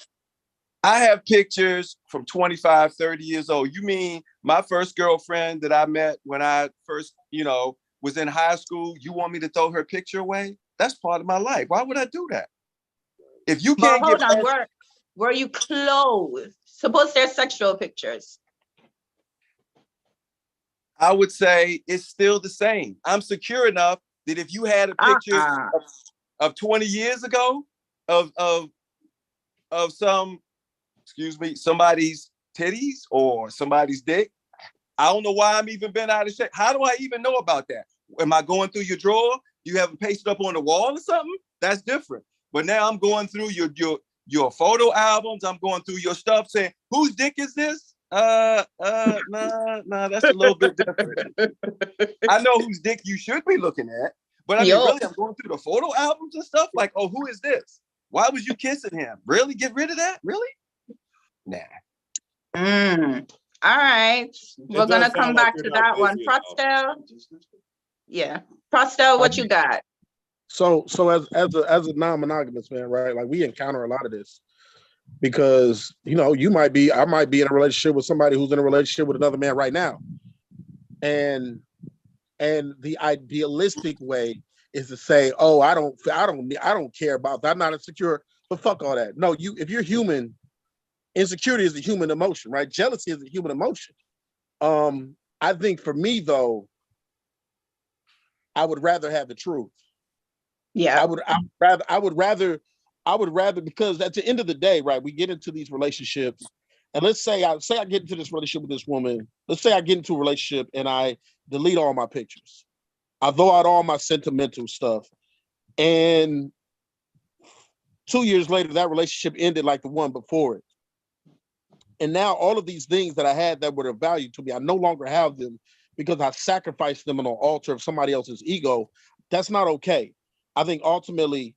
I have pictures from 25, 30 years old. You mean my first girlfriend that I met when I first, was in high school? You want me to throw her picture away? That's part of my life. Why would I do that? If you can't hold on, were you clothed? Suppose they're sexual pictures. I would say it's still the same. I'm secure enough that if you had a picture of 20 years ago of somebody's titties or somebody's dick, I don't know why I'm even been out of shape. How do I even know about that? Am I going through your drawer? You have it pasted up on the wall or something? That's different. But now I'm going through your photo albums. I'm going through your stuff saying, whose dick is this? Nah, that's a little bit different. I know whose dick you should be looking at, but I mean, really, I'm going through the photo albums and stuff like, oh, who is this? Why was you kissing him? Really? Get rid of that? Really? Nah. All right. We're going to come back to that one. Prostel? Yeah. Prostel, what you got? So as a non-monogamous man, right? Like we encounter a lot of this. because I might be in a relationship with somebody who's in a relationship with another man right now, and the idealistic way is to say, oh, I don't care about that. I'm not insecure, but fuck all that. No, if you're human, insecurity is a human emotion, right? Jealousy is a human emotion. I think for me though, I would rather have the truth. Yeah. I would rather because at the end of the day, right, we get into these relationships, and let's say I get into this relationship with this woman. Let's say I get into a relationship and I delete all my pictures. I throw out all my sentimental stuff. And 2 years later, that relationship ended like the one before it. And now all of these things that I had that were of value to me, I no longer have them because I sacrificed them on an altar of somebody else's ego. That's not okay. I think ultimately,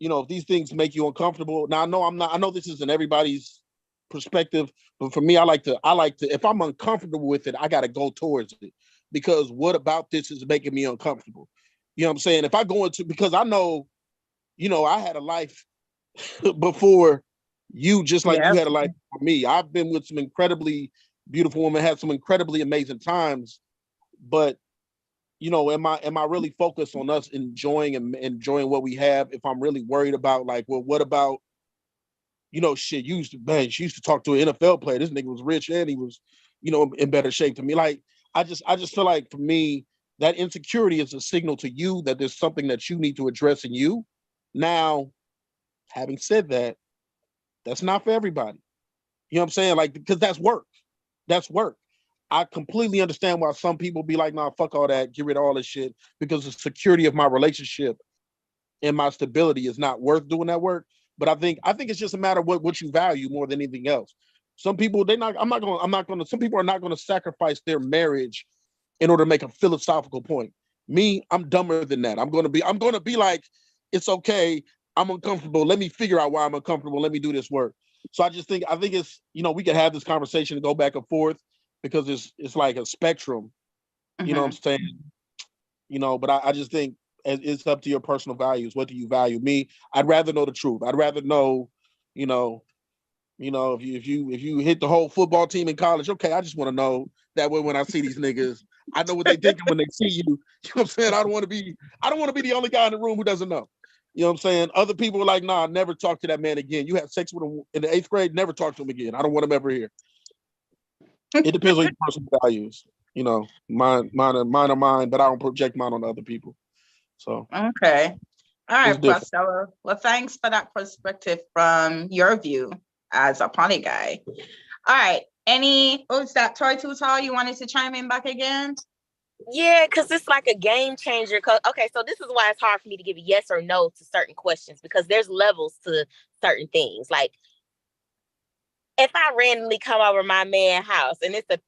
if these things make you uncomfortable. Now I know this isn't everybody's perspective, but for me, I like to, if I'm uncomfortable with it, I got to go towards it, because what about this is making me uncomfortable? You know what I'm saying? If I go into, because I know, I had a life before you, just like you had a life for me. I've been with some incredibly beautiful women, had some incredibly amazing times, but am I really focused on us enjoying what we have? If I'm really worried about like, well, what about, shit, she used to talk to an NFL player. This nigga was rich and he was, in better shape than me. Like, I just feel like for me, that insecurity is a signal to you that there's something that you need to address in you. Now, having said that, that's not for everybody. You know what I'm saying? Like, because that's work. That's work. I completely understand why some people be like, nah, fuck all that, get rid of all this shit, because the security of my relationship and my stability is not worth doing that work. But I think it's just a matter of what you value more than anything else. Some people, some people are not going to sacrifice their marriage in order to make a philosophical point. Me, I'm dumber than that. I'm going to be like, it's okay. I'm uncomfortable. Let me figure out why I'm uncomfortable. Let me do this work. So I think it's, we can have this conversation and go back and forth, because it's like a spectrum, you know what I'm saying? But I just think it's up to your personal values. What do you value? Me, I'd rather know the truth. I'd rather know, if you hit the whole football team in college, okay, I just want to know that way when I see these niggas, I know what they thinking when they see you. You know what I'm saying? I don't want to be the only guy in the room who doesn't know. You know what I'm saying? Other people are like, nah, never talk to that man again. You had sex with him in the 8th grade, never talk to him again. I don't want him ever here. It depends on your personal values. Mine are mine, but I don't project mine on other people. So okay. All right, Costello. Well, thanks for that perspective from your view as a poly guy. All right. Is that Toy Tutal? You wanted to chime in back again? Yeah, because it's like a game changer. Okay, so this is why it's hard for me to give a yes or no to certain questions, because there's levels to certain things. Like, if I randomly come over my man's house and it's a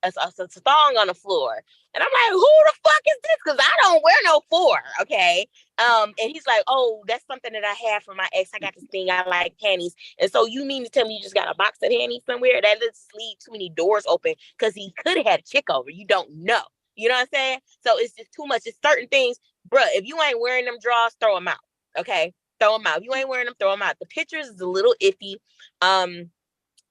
thong on the floor, and I'm like, who the fuck is this? Because I don't wear no four, okay? And he's like, oh, that's something that I have for my ex. I got this thing, I like panties. And so you mean to tell me you just got a box of panties somewhere? That just leave too many doors open, because he could have had a chick over. You don't know. You know what I'm saying? So it's just too much. It's certain things, bruh, if you ain't wearing them drawers, throw them out, okay? Throw them out. If you ain't wearing them, throw them out. The pictures is a little iffy.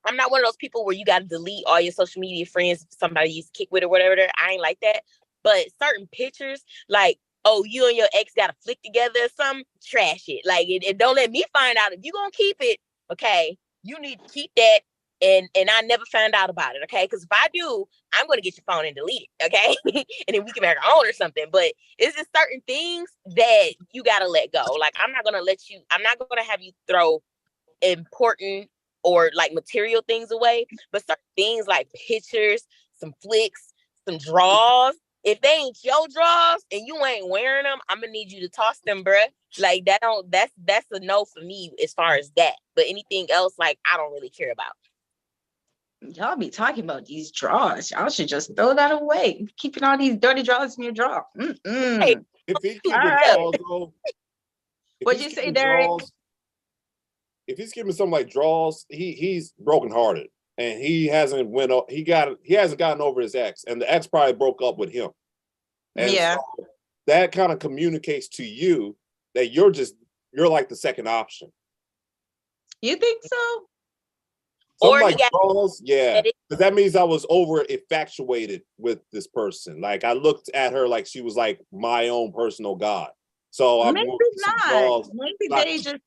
I'm not one of those people where you got to delete all your social media friends if somebody you kick with or whatever. I ain't like that. But certain pictures, like, oh, you and your ex got to flick together or something, trash it. Like, it don't let me find out. If you going to keep it, okay, you need to keep that. And I never found out about it, okay? Because if I do, I'm going to get your phone and delete it, okay? And then we can make our own or something. But it's just certain things that you got to let go. Like, I'm not going to have you throw important or like material things away, but certain things like pictures, some flicks, some draws, if they ain't your draws and you ain't wearing them, I'm gonna need you to toss them, bruh. Like that's a no for me as far as that. But anything else, like, I don't really care about. Y'all be talking about these drawers. Y'all should just throw that away. Keeping all these dirty drawers in your drawer. If he keeping drawers, though, what'd you say, Derek? If he's giving something like draws, he's brokenhearted, and he hasn't gotten over his ex, and the ex probably broke up with him. And so that kind of communicates to you that you're like the second option. You think so? Something Or like he got draws, yeah. that is- Because that means I was over infatuated with this person. Like I looked at her like she was like my own personal god. So I'm Maybe some not. draws. Maybe Not- they just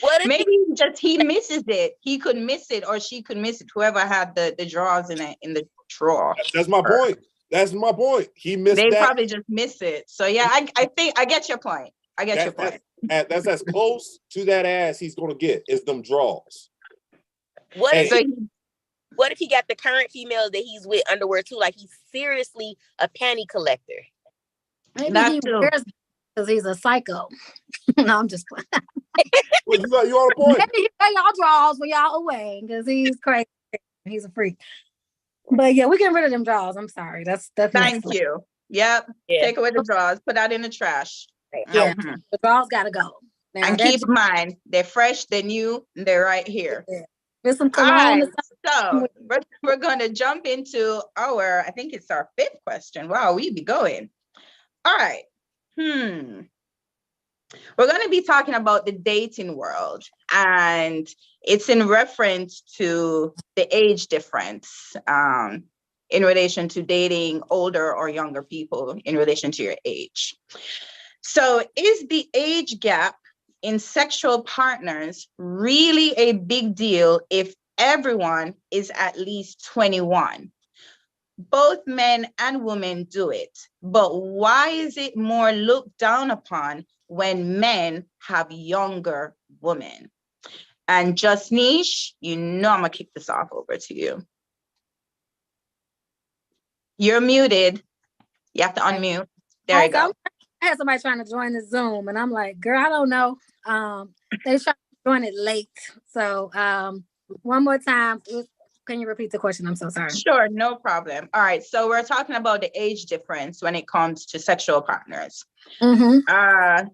what if maybe he misses it. He could miss it, or she could miss it. Whoever had the drawers in the drawer. That's my Or- point. That's my point. He missed They that. probably just miss it. So yeah, I think I get your point. I get your point. That's as close to that ass he's gonna get is them draws. what if Hey. So what if he got the current female that he's with underwear too? Like he's seriously a panty collector. Maybe That he too. wears because he's a psycho. No, I'm just playing. Well, you on a point. Maybe he wear y'all draws when y'all away because he's crazy. He's a freak. But yeah, we getting rid of them draws. I'm sorry. That's thank next level. you. Yep. Yeah. Take away the drawers. Put that in the trash. Yeah, Mhm. the draws gotta go. Now, And that keep in mind, they're fresh, they're new, and they're right here. there's some All cologne. right, so we're going to jump into I think it's our 5th question. Wow, we be going. All right. We're going to be talking about the dating world, and it's in reference to the age difference in relation to dating older or younger people in relation to your age. So is the age gap in sexual partners really a big deal if everyone is at least 21? Both men and women do it, but why is it more looked down upon when men have younger women? And Just Niche, you know I'm gonna kick this off over to you. You're muted. You have to unmute. There you go. I had somebody trying to join the Zoom, and I'm like, girl, I don't know. They trying to join it late. So one more time, can you repeat the question? I'm so sorry. Sure, no problem. All right, so we're talking about the age difference when it comes to sexual partners. Mm-hmm.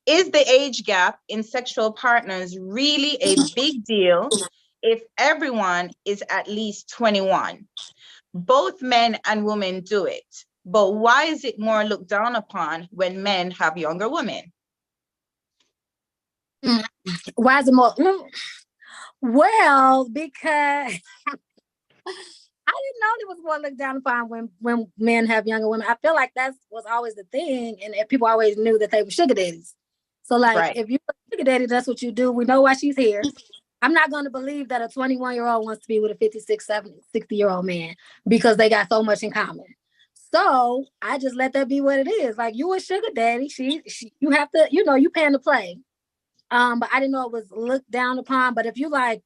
Is the age gap in sexual partners really a big deal if everyone is at least 21? Both men and women do it, but why is it more looked down upon when men have younger women? Why is it more? Well, because I didn't know it was more looked down upon when men have younger women. I feel like that was always the thing, and people always knew that they were sugar daddies. So, like, Right. if you're a sugar daddy, that's what you do. We know why she's here. I'm not going to believe that a 21-year-old wants to be with a 56, 70, 60-year-old man because they got so much in common. So I just let that be what it is. Like, you a sugar daddy. You have to, you paying to play. But I didn't know it was looked down upon. But if you like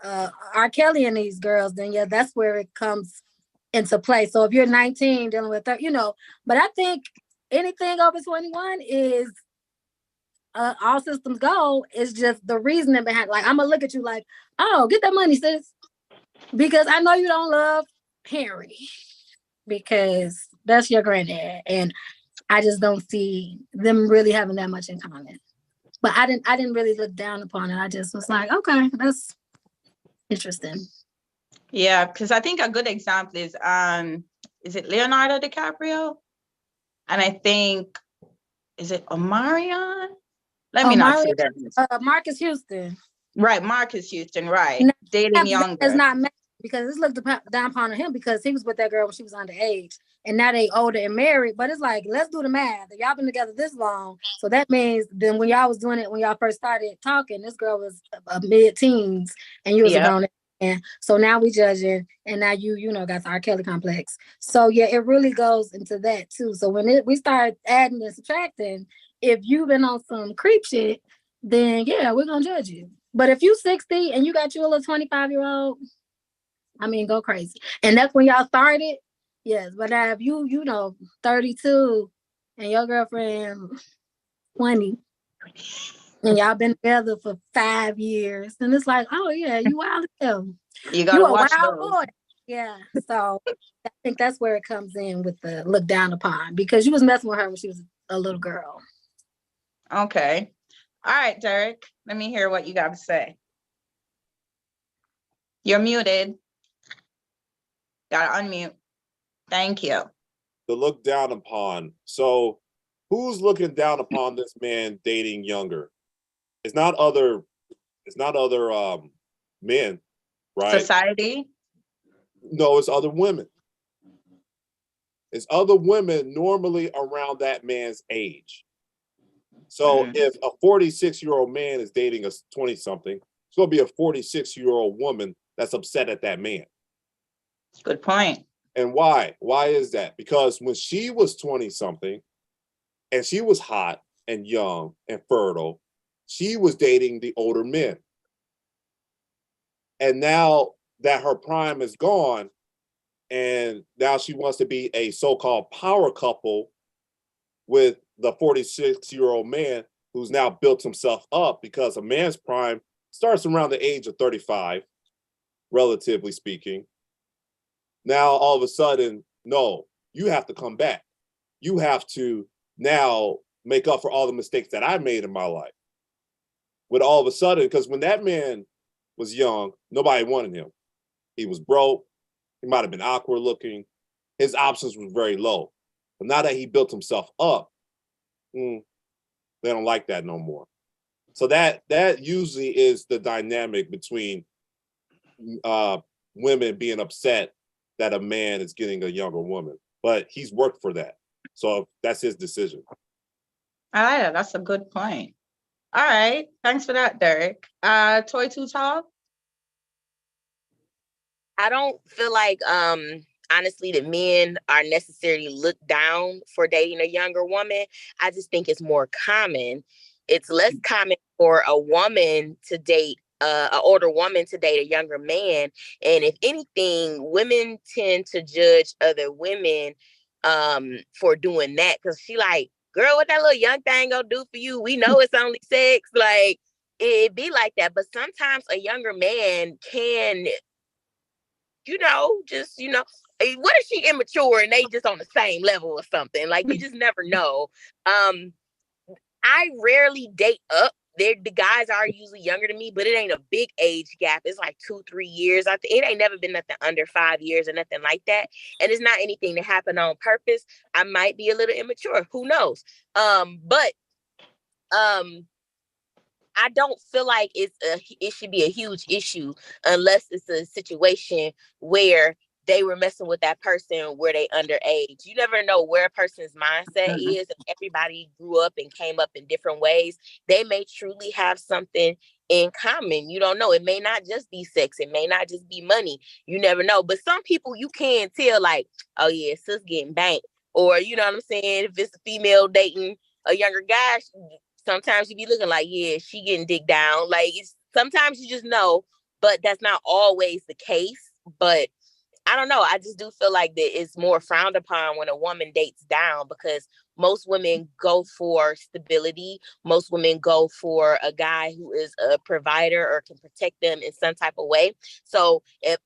R. Kelly and these girls, then yeah, that's where it comes into play. So if you're 19 dealing with that, but I think anything over 21 is all systems go. Is just the reasoning behind. Like, I'm gonna look at you like, oh, get that money, sis, because I know you don't love Harry because that's your granddad, and I just don't see them really having that much in common. But I didn't really look down upon it. I just was like, okay, that's interesting. Yeah, because I think a good example is it Leonardo DiCaprio? And I think, is it Omarion? Let me not say that. Marcus Houston. Right, Marcus Houston, right. No, Dating younger. It's not mad because it's looked down upon him because he was with that girl when she was underage. And now they older and married. But it's like, let's do the math. Y'all been together this long. So that means then when y'all was doing it, when y'all first started talking, this girl was mid-teens and you was around it. And so now we judging, and now you got the R. Kelly complex. So yeah, it really goes into that too. So when we start adding and subtracting, if you've been on some creep shit, then yeah, we're gonna judge you. But if you 60 and you got you a little 25-year-old, I mean, go crazy. And that's when y'all started. Yes, but now if you 32 and your girlfriend 20 and y'all been together for 5 years, then it's like, oh yeah, you wild as hell. You gotta watch wild those. boy. Yeah. So I think that's where it comes in with the look down upon, because you was messing with her when she was a little girl. Okay. All right, Derek. Let me hear what you got to say. You're muted. Gotta unmute. Thank you. The look down upon. So who's looking down upon this man dating younger? It's not other men, right? Society? No, it's other women. It's other women normally around that man's age. So if a 46-year-old man is dating a 20-something, it's going to be a 46-year-old woman that's upset at that man. Good point. And why? Why is that? Because when she was 20-something and she was hot and young and fertile, she was dating the older men. And now that her prime is gone, and now she wants to be a so-called power couple with the 46-year-old man who's now built himself up, because a man's prime starts around the age of 35, relatively speaking. Now, all of a sudden, no, you have to come back. You have to now make up for all the mistakes that I made in my life. But all of a sudden, because when that man was young, nobody wanted him. He was broke. He might have been awkward looking. His options were very low. But now that he built himself up, they don't like that no more. So that usually is the dynamic between women being upset that a man is getting a younger woman. But he's worked for that. So that's his decision. I like that. That's a good point. All right. Thanks for that, Derek. Toy Too Talk? I don't feel like honestly that men are necessarily looked down for dating a younger woman. I just think it's more common. It's less common for a woman to date an older woman to date a younger man. And if anything, women tend to judge other women for doing that, because she like, girl, what that little young thing gonna do for you? We know it's only sex. Like, it be like that. But sometimes a younger man can, what if she immature and they just on the same level or something? Like, you just never know. I rarely date up. The guys are usually younger than me, but it ain't a big age gap. It's like 2-3 years. It ain't never been nothing under 5 years or nothing like that. And it's not anything that happened on purpose. I might be a little immature. Who knows? But I don't feel like it should be a huge issue unless it's a situation where they were messing with that person where they underage. You never know where a person's mindset is. And everybody grew up and came up in different ways. They may truly have something in common. You don't know. It may not just be sex. It may not just be money. You never know. But some people you can tell, like, oh yeah, sis getting banked. Or, you know what I'm saying? If it's a female dating a younger guy, sometimes you be looking like, yeah, she getting digged down. Like, sometimes you just know, but that's not always the case. But I don't know. I just do feel like that it's more frowned upon when a woman dates down, because most women go for stability. Most women go for a guy who is a provider or can protect them in some type of way. So if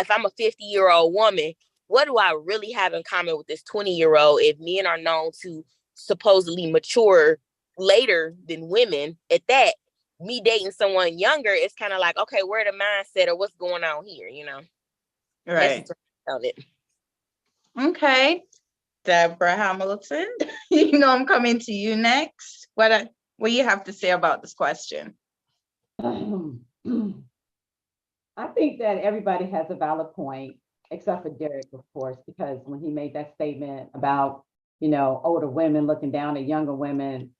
I'm a 50-year-old woman, what do I really have in common with this 20-year-old if men are known to supposedly mature later than women? At that, me dating someone younger, it's kind of like, okay, where the mindset or what's going on here, Right. Of it. Okay. Deborah Hamilton, I'm coming to you next. What do you have to say about this question? I think that everybody has a valid point, except for Derek, of course, because when he made that statement about, older women looking down at younger women,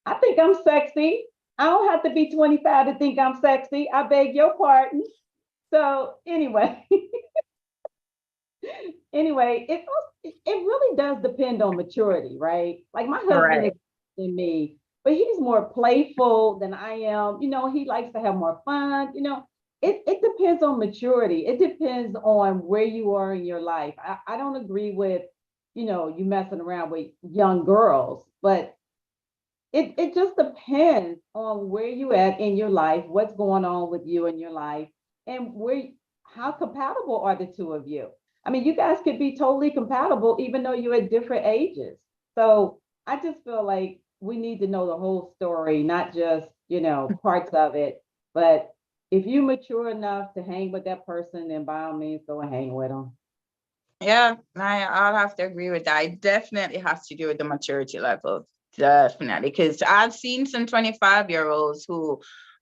I think I'm sexy. I don't have to be 25 to think I'm sexy. I beg your pardon. So anyway, it really does depend on maturity, right? Like, my husband is than me, but he's more playful than I am. He likes to have more fun. It depends on maturity. It depends on where you are in your life. I don't agree with, you messing around with young girls, but it just depends on where you at in your life, what's going on with you in your life, and how compatible are the two of you. I mean, you guys could be totally compatible even though you're at different ages. So I just feel like we need to know the whole story, not just, parts of it. But if you mature enough to hang with that person, then by all means, go and hang with them. Yeah, I'll have to agree with that. It definitely has to do with the maturity level. Definitely. Because I've seen some 25-year-olds who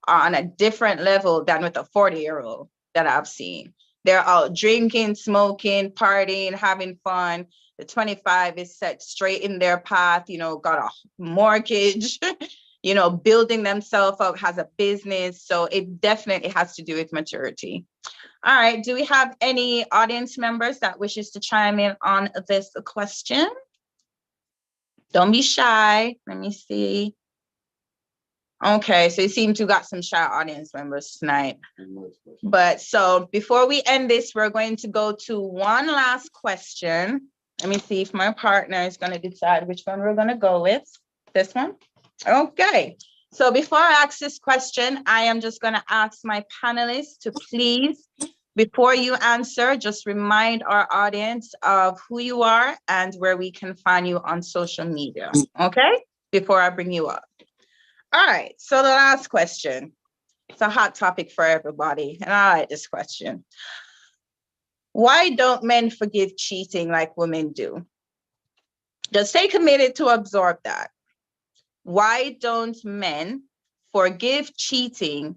on a different level than with a 40-year-old that I've seen. They're out drinking, smoking, partying, having fun. The 25 is set straight in their path, got a mortgage, building themselves up, has a business. So it definitely has to do with maturity. All right. Do we have any audience members that wishes to chime in on this question? Don't be shy. Let me see. Okay, so you seem to got some shy audience members tonight. But so before we end this, we're going to go to one last question. Let me see if my partner is going to decide which one we're going to go with. This one? Okay. So before I ask this question, I am just going to ask my panelists to please, before you answer, just remind our audience of who you are and where we can find you on social media. Okay? Before I bring you up. All right, so the last question. It's a hot topic for everybody, and I like this question. Why don't men forgive cheating like women do? Just stay committed to absorb that. Why don't men forgive cheating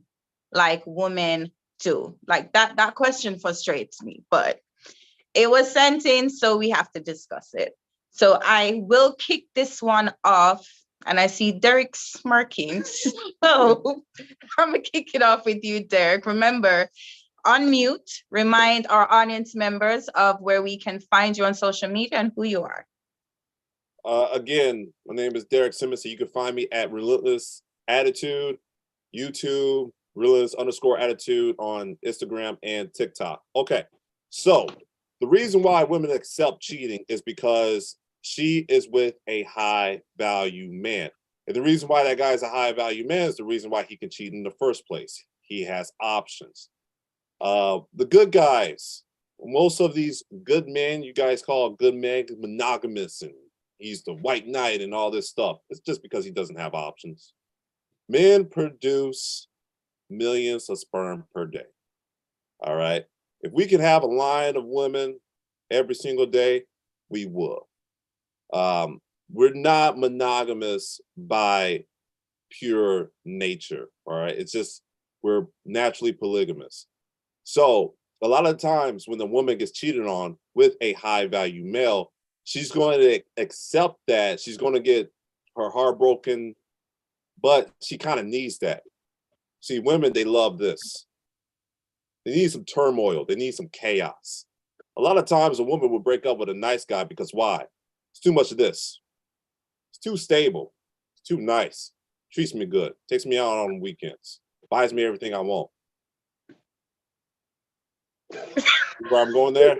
like women do? Like that question frustrates me, but it was sent in, so we have to discuss it. So I will kick this one off. And I see Derek smirking. So I'm going to kick it off with you, Derek. Remember, unmute, remind our audience members of where we can find you on social media and who you are. Again, my name is Derek Simmons. So you can find me at Relentless Attitude, YouTube, Relentless_Attitude on Instagram and TikTok. Okay, so the reason why women accept cheating is because she is with a high value man. And the reason why that guy is a high value man is the reason why he can cheat in the first place. He has options. The good guys, most of these good men, you guys call good men monogamous, and he's the white knight and all this stuff. It's just because he doesn't have options. Men produce millions of sperm per day. All right. If we could have a line of women every single day, we would. We're not monogamous by pure nature, all right? It's just we're naturally polygamous. So a lot of times when the woman gets cheated on with a high value male, she's going to accept that. She's going to get her heart broken, but she kind of needs that. See, women, they love this. They need some turmoil. They need some chaos. A lot of times a woman will break up with a nice guy because why? It's too much of this. It's too stable. It's too nice. Treats me good. Takes me out on weekends. Buys me everything I want. Where I'm going there?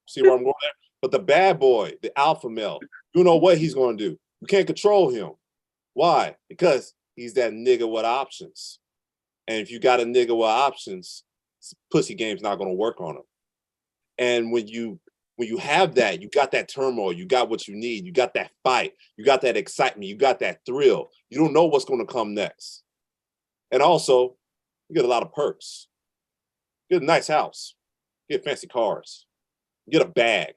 See where I'm going there? But the bad boy, the alpha male, you know what he's going to do. You can't control him. Why? Because he's that nigga with options. And if you got a nigga with options, pussy game's not going to work on him. And when you have that, you got that turmoil, you got what you need, you got that fight, you got that excitement, you got that thrill. You don't know what's going to come next. And also, you get a lot of perks. You get a nice house, you get fancy cars, you get a bag.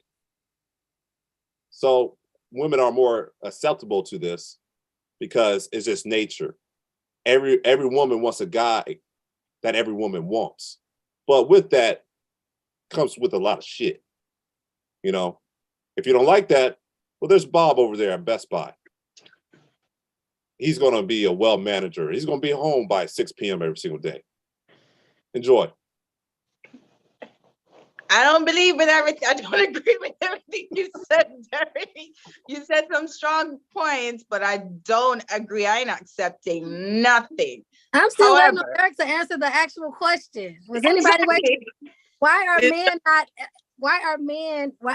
So women are more acceptable to this because it's just nature. Every woman wants a guy that every woman wants. But with that comes with a lot of shit. You know, if you don't like that, well, there's Bob over there at Best Buy. He's going to be a well manager. He's going to be home by 6 p.m. every single day. Enjoy. I don't believe in everything. I don't agree with everything you said, Derek. You said some strong points, but I don't agree. I ain't accepting nothing. I'm still waiting on Derek to answer the actual question. Was anybody waiting? Why are men not? Why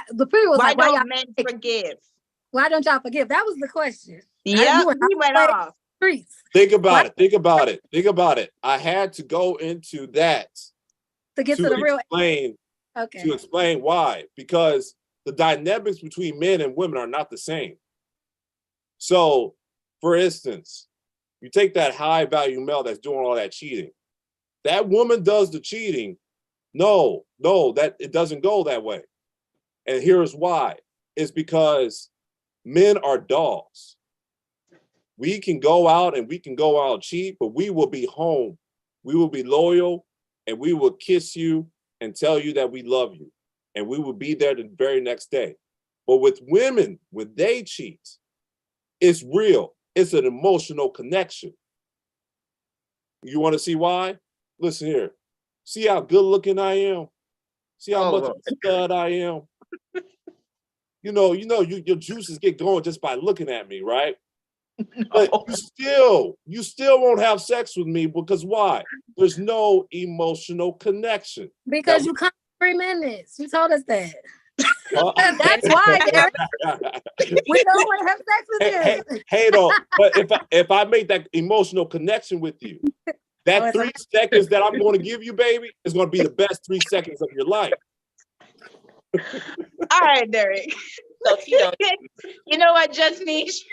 the period was why like, don't men forgive? Why don't y'all forgive? That was the question. Yeah, he went off. Streets. Think about it. I had to go into that to get to the real to explain why. Because the dynamics between men and women are not the same. So, for instance, you take that high value male that's doing all that cheating. That woman does the cheating. No, that it doesn't go that way. And here's why. It's because men are dogs. We can go out and we can go out cheap, but we will be home. We will be loyal, and we will kiss you and tell you that we love you. And we will be there the very next day. But with women, when they cheat, it's real. It's an emotional connection. You want to see why? Listen here. See how good looking I am? See how much of a stud I am? Your juices get going just by looking at me, right? No. But you still won't have sex with me because why? There's no emotional connection. Because you come 3 minutes. You told us that. That's why, Derek. We don't want to have sex with you. Hey, though, but if I make that emotional connection with you, that 3 seconds that I'm going to give you, baby, is going to be the best 3 seconds of your life. All right, Derek. So you know what, Just Niche?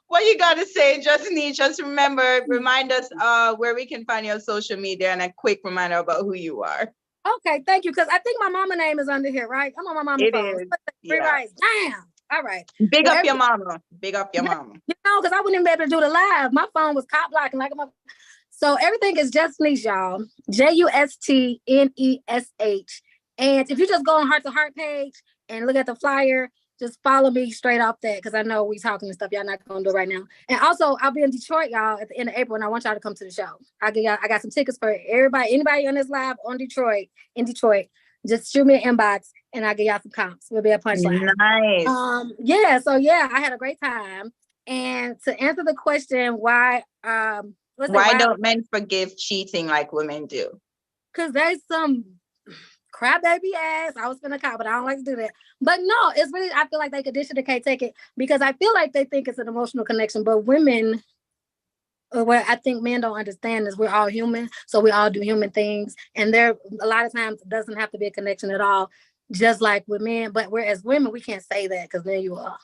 What you got to say, Just Niche? Just remind us where we can find you on social media and a quick reminder about who you are. Okay, thank you. Because I think my mama name is under here, right? I'm on my mama's phone. Yeah. Right. Damn. All right. Big up your mama. Big up your mama. Because I wouldn't even be able to do the live. My phone was cop blocking like a mother. So everything is Just Niche, y'all. JUSTNESH. And if you just go on Heart to Heart page and look at the flyer, just follow me straight off that because I know we talking and stuff. Y'all not gonna do it right now. And also, I'll be in Detroit, y'all, at the end of April, and I want y'all to come to the show. I got some tickets for anybody on this live in Detroit. Just shoot me an inbox, and I'll get y'all some comps. We'll be a punchline. Nice. So I had a great time. And to answer the question, why don't men forgive cheating like women do? Because there's some crybaby ass. I was finna call, but I don't like to do that. But no, it's really, I feel like they condition can't take it because I feel like they think it's an emotional connection. But women, what I think men don't understand is we're all human. So we all do human things. And there, a lot of times, it doesn't have to be a connection at all, just like with men. But whereas women, we can't say that because then you're a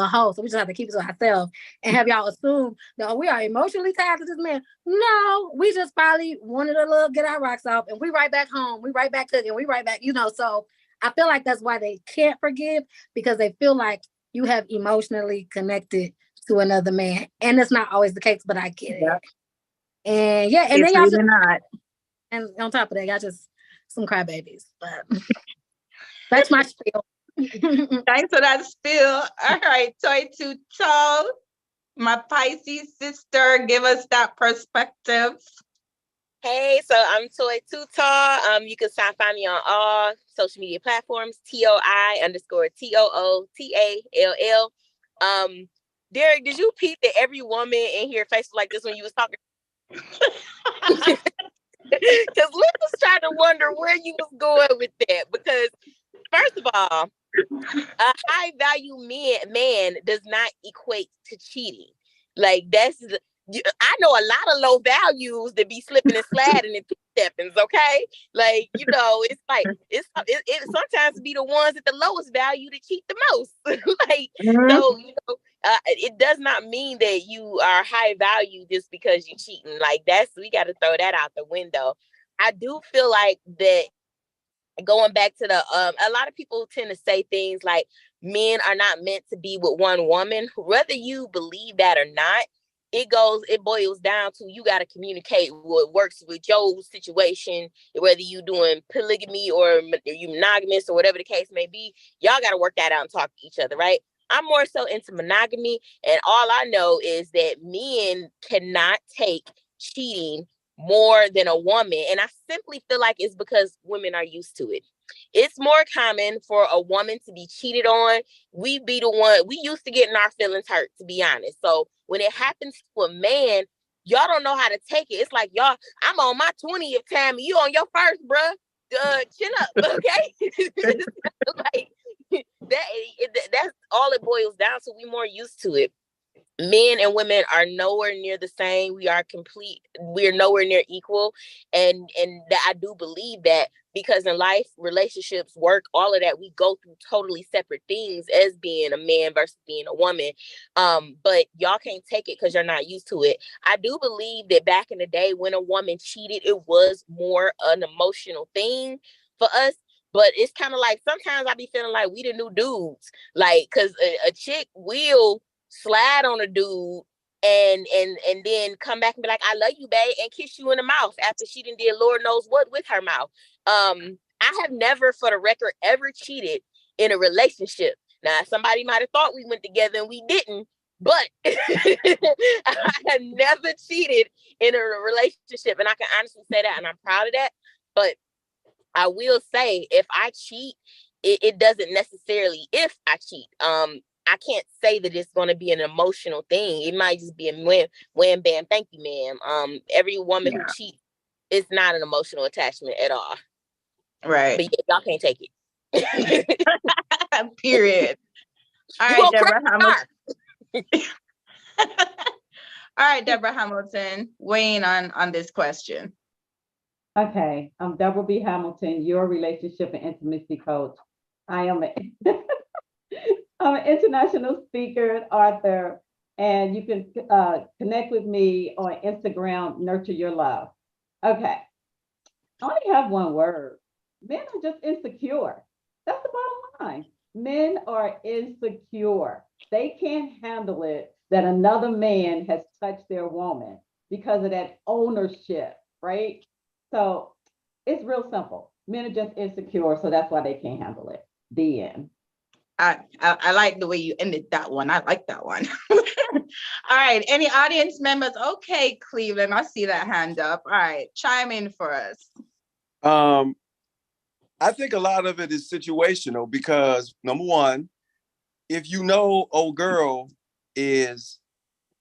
hoe. So we just have to keep it to ourselves and have y'all assume that we are emotionally tied to this man. No, we just probably wanted to get our rocks off and we right back home. We right back cooking. We right back, so I feel like that's why they can't forgive because they feel like you have emotionally connected to another man. And it's not always the case, but I get it. And and it's then y'all really not. And on top of that, y'all just some crybabies. But that's my spiel. Thanks for that spiel. All right, Toy Too Tall, my Pisces sister, give us that perspective. Hey, so I'm Toy Too Tall. You can find me on all social media platforms, TOI_TOOTALL. Derek, did you peep that every woman in here face like this when you was talking? Because Liz was trying to wonder where you was going with that. Because first of all, a high value man does not equate to cheating. Like I know a lot of low values that be slipping and sliding and two-steppings, okay? Like, it's like it sometimes be the ones at the lowest value that cheat the most. So it does not mean that you are high value just because you're cheating. Like we got to throw that out the window. I do feel like that going back to a lot of people tend to say things like men are not meant to be with one woman. Whether you believe that or not, it boils down to you got to communicate what works with your situation, whether you doing polygamy or you monogamous or whatever the case may be. Y'all got to work that out and talk to each other, right? I'm more so into monogamy, and all I know is that men cannot take cheating more than a woman, and I simply feel like it's because women are used to it. It's more common for a woman to be cheated on. We used to getting our feelings hurt, to be honest. So when it happens to a man, y'all don't know how to take it. It's like, y'all, I'm on my 20th time and you on your first, bruh. Chin up, okay? Like that's all it boils down to. We more used to it. Men and women are nowhere near the same. We are nowhere near equal. And that I do believe that because in life, relationships, work, all of that, we go through totally separate things as being a man versus being a woman. But y'all can't take it because you're not used to it. I do believe that back in the day when a woman cheated, it was more an emotional thing for us. But it's kind of like sometimes I be feeling like we the new dudes, like because a chick will slide on a dude and then come back and be like, I love you, babe, and kiss you in the mouth after she done did Lord knows what with her mouth. I have never, for the record, ever cheated in a relationship. Now, somebody might have thought we went together and we didn't, but I have never cheated in a relationship. And I can honestly say that, and I'm proud of that. But I will say, if I cheat, it doesn't necessarily, if I cheat, I can't say that it's going to be an emotional thing. It might just be a wham, bam, thank you, ma'am. Every woman who cheats, it's not an emotional attachment at all. Right. But y'all can't take it. Period. All right, Deborah Hamilton. All right, Deborah Hamilton, weighing on this question. Okay, I'm Deborah B. Hamilton, your relationship and intimacy coach. I'm an international speaker and author, and you can connect with me on Instagram, Nurture Your Love. Okay, I only have one word. Men are just insecure. That's the bottom line. Men are insecure. They can't handle it that another man has touched their woman because of that ownership, right? So it's real simple. Men are just insecure, so that's why they can't handle it. The end. I like the way you ended that one. I like that one. All right. Any audience members? Okay, Cleveland, I see that hand up. All right. Chime in for us. I think a lot of it is situational because, number one, if you know old girl is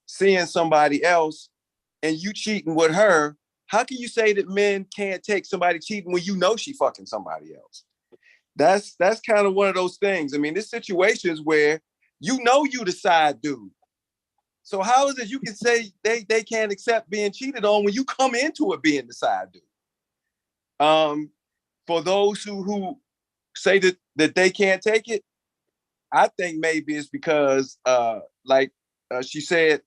seeing somebody else and you cheating with her, how can you say that men can't take somebody cheating when you know she fucking somebody else? That's kind of one of those things. I mean, there's situations where you know you the side dude. So how is it you can say they can't accept being cheated on when you come into it being the side dude? For those who say that they can't take it, I think maybe it's because, she said,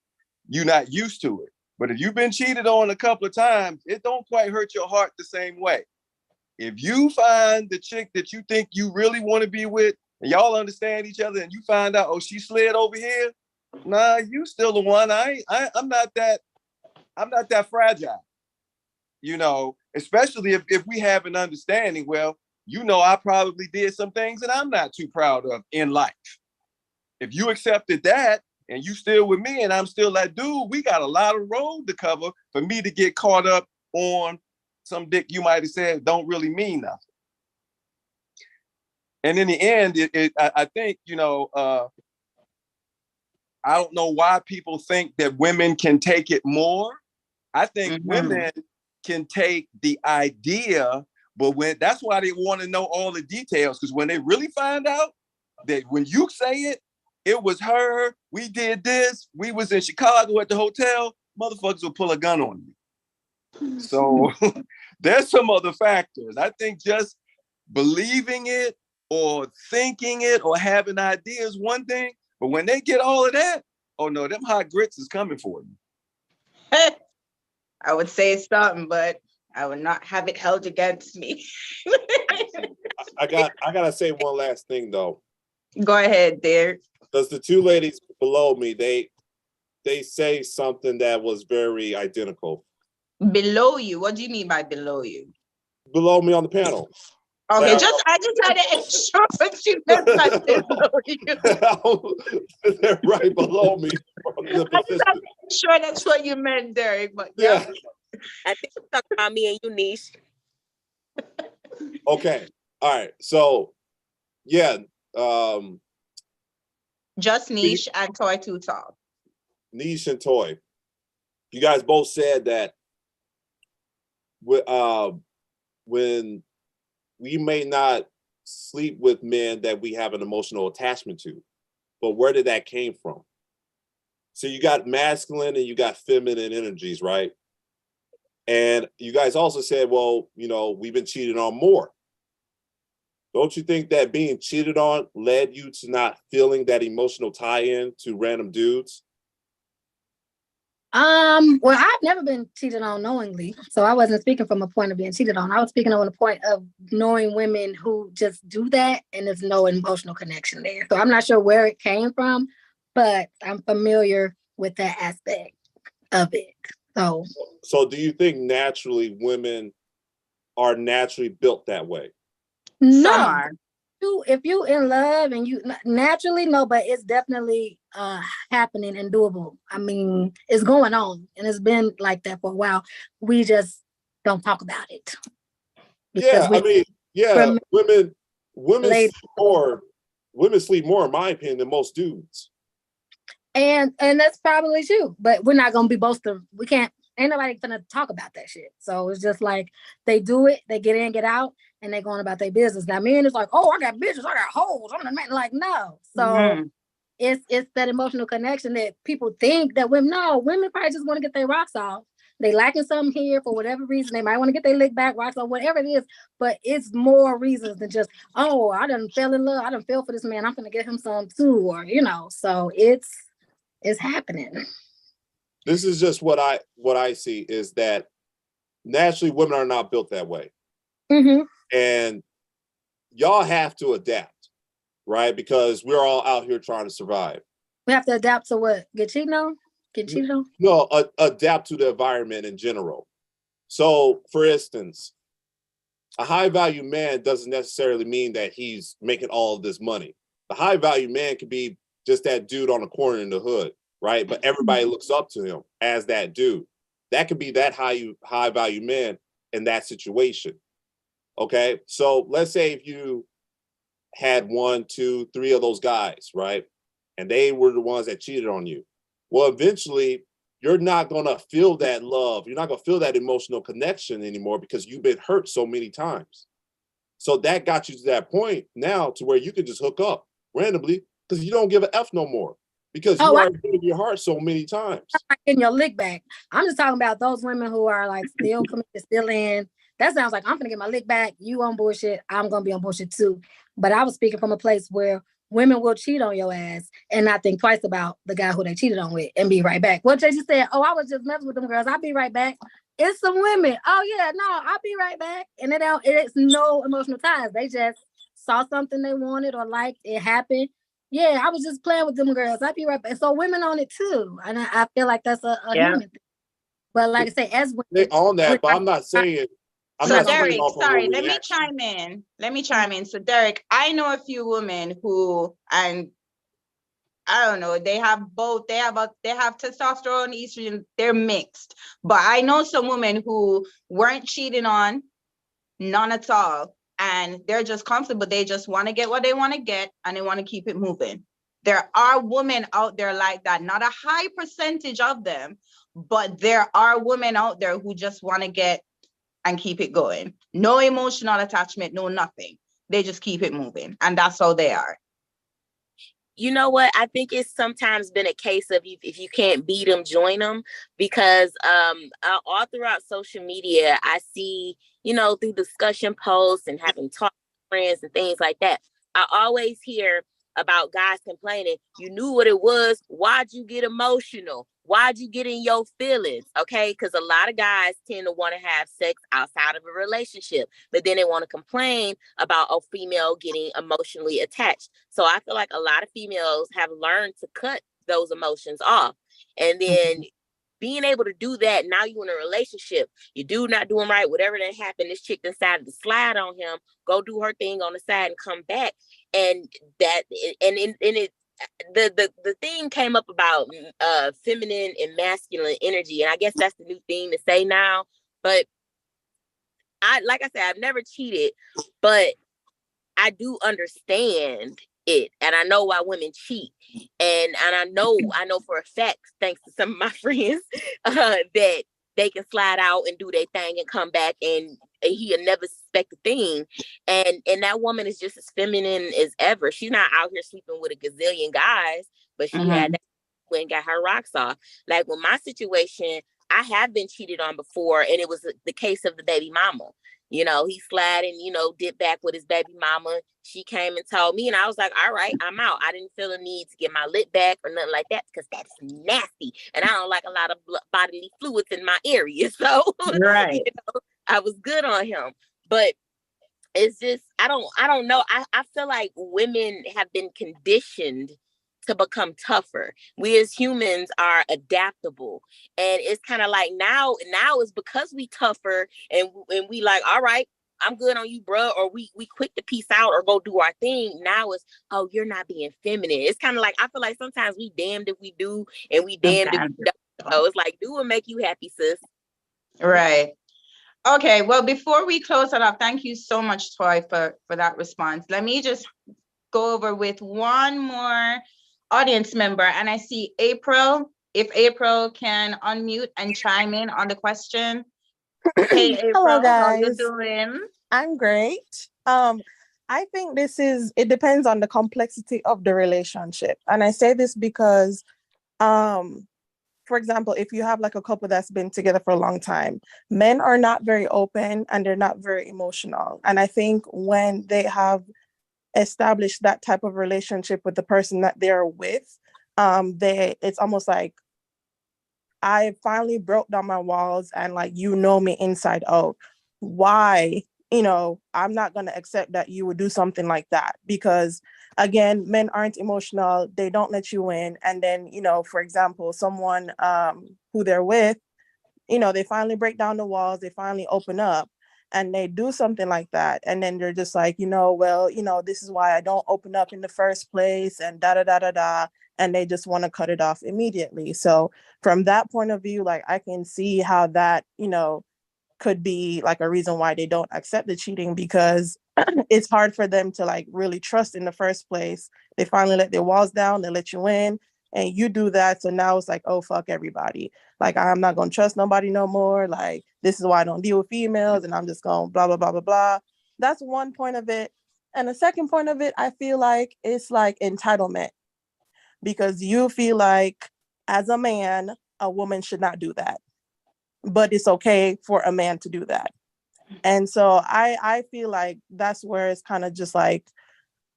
you're not used to it. But if you've been cheated on a couple of times, it don't quite hurt your heart the same way. If you find the chick that you think you really want to be with, and y'all understand each other, and you find out, oh, she slid over here, nah, you still the one. I'm not that fragile. You know, especially if we have an understanding, well, you know, I probably did some things that I'm not too proud of in life. If you accepted that and you still with me and I'm still that dude, we got a lot of road to cover for me to get caught up on some dick you might have said don't really mean nothing. And in the end, I think, you know, I don't know why people think that women can take it more. I think women can take the idea, but that's why they want to know all the details, because when they really find out that when you say it was her, we did this, we was in Chicago at the hotel, motherfuckers will pull a gun on you. So there's some other factors. I think just believing it or thinking it or having ideas is one thing, but when they get all of that, oh no, them hot grits is coming for you. I would say something, but I would not have it held against me. I gotta say one last thing though. Go ahead, Derek. Because the two ladies below me, they say something that was very identical. Below you? What do you mean by below you? Below me on the panel. Okay, I just had to ensure what you meant by below you. They're right below me. I just had to ensure that's what you meant, Derek. But yeah. I think you're talking about me and you, Niche. Okay. All right. So yeah. Just Niche and Toy Too Tall. Niche and Toy. You guys both said that when we may not sleep with men that we have an emotional attachment to, but where did that came from? So you got masculine and you got feminine energies, right? And you guys also said, well, you know, we've been cheated on more. Don't you think that being cheated on led you to not feeling that emotional tie-in to random dudes? Well, I've never been cheated on knowingly, so I wasn't speaking from a point of being cheated on. I was speaking on the point of knowing women who just do that and there's no emotional connection there. So I'm not sure where it came from, but I'm familiar with that aspect of it. So do you think naturally women are naturally built that way? No. Some are. If you in love and you naturally no, but it's definitely happening and doable. I mean, it's going on and it's been like that for a while. We just don't talk about it. Yeah, women sleep more, in my opinion, than most dudes. And that's probably true, but we're not gonna be boasting. We can't. Ain't nobody gonna talk about that shit. So it's just like they do it, they get in, get out, and they going about their business. Now, men is like, oh, I got bitches, I got hoes. I'm the man. Like, no. So it's that emotional connection that people think that women probably just want to get their rocks off. They lacking something here for whatever reason. They might want to get their lick back, rocks off, whatever it is. But it's more reasons than just, oh, I done fell in love. I done fell for this man. I'm gonna get him some too, or So it's happening. This is just what I see is that naturally women are not built that way. Mm-hmm. And y'all have to adapt, right? Because we're all out here trying to survive. We have to adapt to what? Get cheated on? Get cheated on? No, adapt to the environment in general. So, for instance, a high value man doesn't necessarily mean that he's making all of this money. The high value man could be just that dude on the corner in the hood, right? But everybody looks up to him as that dude. That could be that high value man in that situation. Okay, so let's say if you had 1, 2, 3 of those guys, right? And they were the ones that cheated on you. Well, eventually you're not gonna feel that love. You're not gonna feel that emotional connection anymore because you've been hurt so many times. So that got you to that point now to where you can just hook up randomly because you don't give a F no more because you already gave your heart so many times. Getting your lick back. I'm just talking about those women who are like still committed, still in. That sounds like I'm gonna get my lick back. You on bullshit. I'm gonna be on bullshit too. But I was speaking from a place where women will cheat on your ass and not think twice about the guy who they cheated on with and be right back. What they just said, oh, I was just messing with them girls. I'll be right back. It's some women. Oh yeah, no, I'll be right back. And it's no emotional ties. They just saw something they wanted or liked. It happened. Yeah, I was just playing with them girls. I'll be right back. So women on it too. And I feel like that's a human thing. But like I say, as women, they own that, but I'm not saying. So Derek, sorry, let me chime in. So Derek, I know a few women who, and I don't know, they have both, they have testosterone, estrogen, they're mixed. But I know some women who weren't cheating on, none at all. And they're just comfortable. They just want to get what they want to get and they want to keep it moving. There are women out there like that, not a high percentage of them, but there are women out there who just want to get and keep it going. No emotional attachment, no nothing. They just keep it moving. And that's how they are. You know what? I think it's sometimes been a case of if you can't beat them, join them. Because all throughout social media, I see, through discussion posts and having talk with friends and things like that, I always hear about guys complaining, you knew what it was. Why'd you get emotional? Why'd you get in your feelings? Okay, because a lot of guys tend to want to have sex outside of a relationship, but then they want to complain about a female getting emotionally attached. So I feel like a lot of females have learned to cut those emotions off. And then being able to do that, now you're in a relationship, you do not doing right, whatever that happened, this chick decided to slide on him, go do her thing on the side and come back. And the thing came up about feminine and masculine energy, and I guess that's the new thing to say now. But like I said, I've never cheated, but I do understand it, and I know why women cheat, and I know for a fact, thanks to some of my friends, that they can slide out and do their thing and come back, and he'll never suspect a thing. And that woman is just as feminine as ever. She's not out here sleeping with a gazillion guys, but she had that when got her rocks off. Like with my situation, I have been cheated on before, and it was the case of the baby mama. You know, he sliding, you know, did back with his baby mama. She came and told me, and I was like, all right, I'm out. I didn't feel a need to get my lip back or nothing like that because that's nasty. And I don't like a lot of bodily fluids in my area. So Right. you know, I was good on him. But it's just, I don't know. I feel like women have been conditioned to become tougher. We as humans are adaptable. And it's kind of like now it's because we tougher and we like, all right, I'm good on you, bro. Or we quick to peace out or go do our thing. Now it's, oh, you're not being feminine. It's kind of like, I feel like sometimes we damned if we do and we damned if we don't. So it's like, do what make you happy, sis. Right. Okay, well, before we close it off, thank you so much, Toy, for that response. Let me just go over with one more audience member, and I see April. If April can unmute and chime in on the question. Hey, April, hello guys. How you doing? I'm great. I think it depends on the complexity of the relationship. And I say this because, for example, if you have like a couple that's been together for a long time, men are not very open and they're not very emotional. And I think when they have established that type of relationship with the person that they're with, it's almost like, I finally broke down my walls and like, you know me inside out. Why? You know, I'm not going to accept that you would do something like that because, again, men aren't emotional. They don't let you in. And then, you know, for example, someone who they're with, you know, they finally break down the walls. They finally open up and they do something like that. And then they're just like, you know, well, you know, this is why I don't open up in the first place and da da da da da. And they just want to cut it off immediately. So from that point of view, like I can see how that, you know, could be like a reason why they don't accept the cheating because it's hard for them to like really trust in the first place. They finally let their walls down, they let you in and you do that. So now it's like, oh, fuck everybody. Like, I'm not going to trust nobody no more. Like, this is why I don't deal with females and I'm just going blah, blah, blah, blah, blah. That's one point of it. And the second point of it, I feel like it's like entitlement because you feel like as a man, a woman should not do that. But it's okay for a man to do that. And so I feel like that's where it's kind of just like,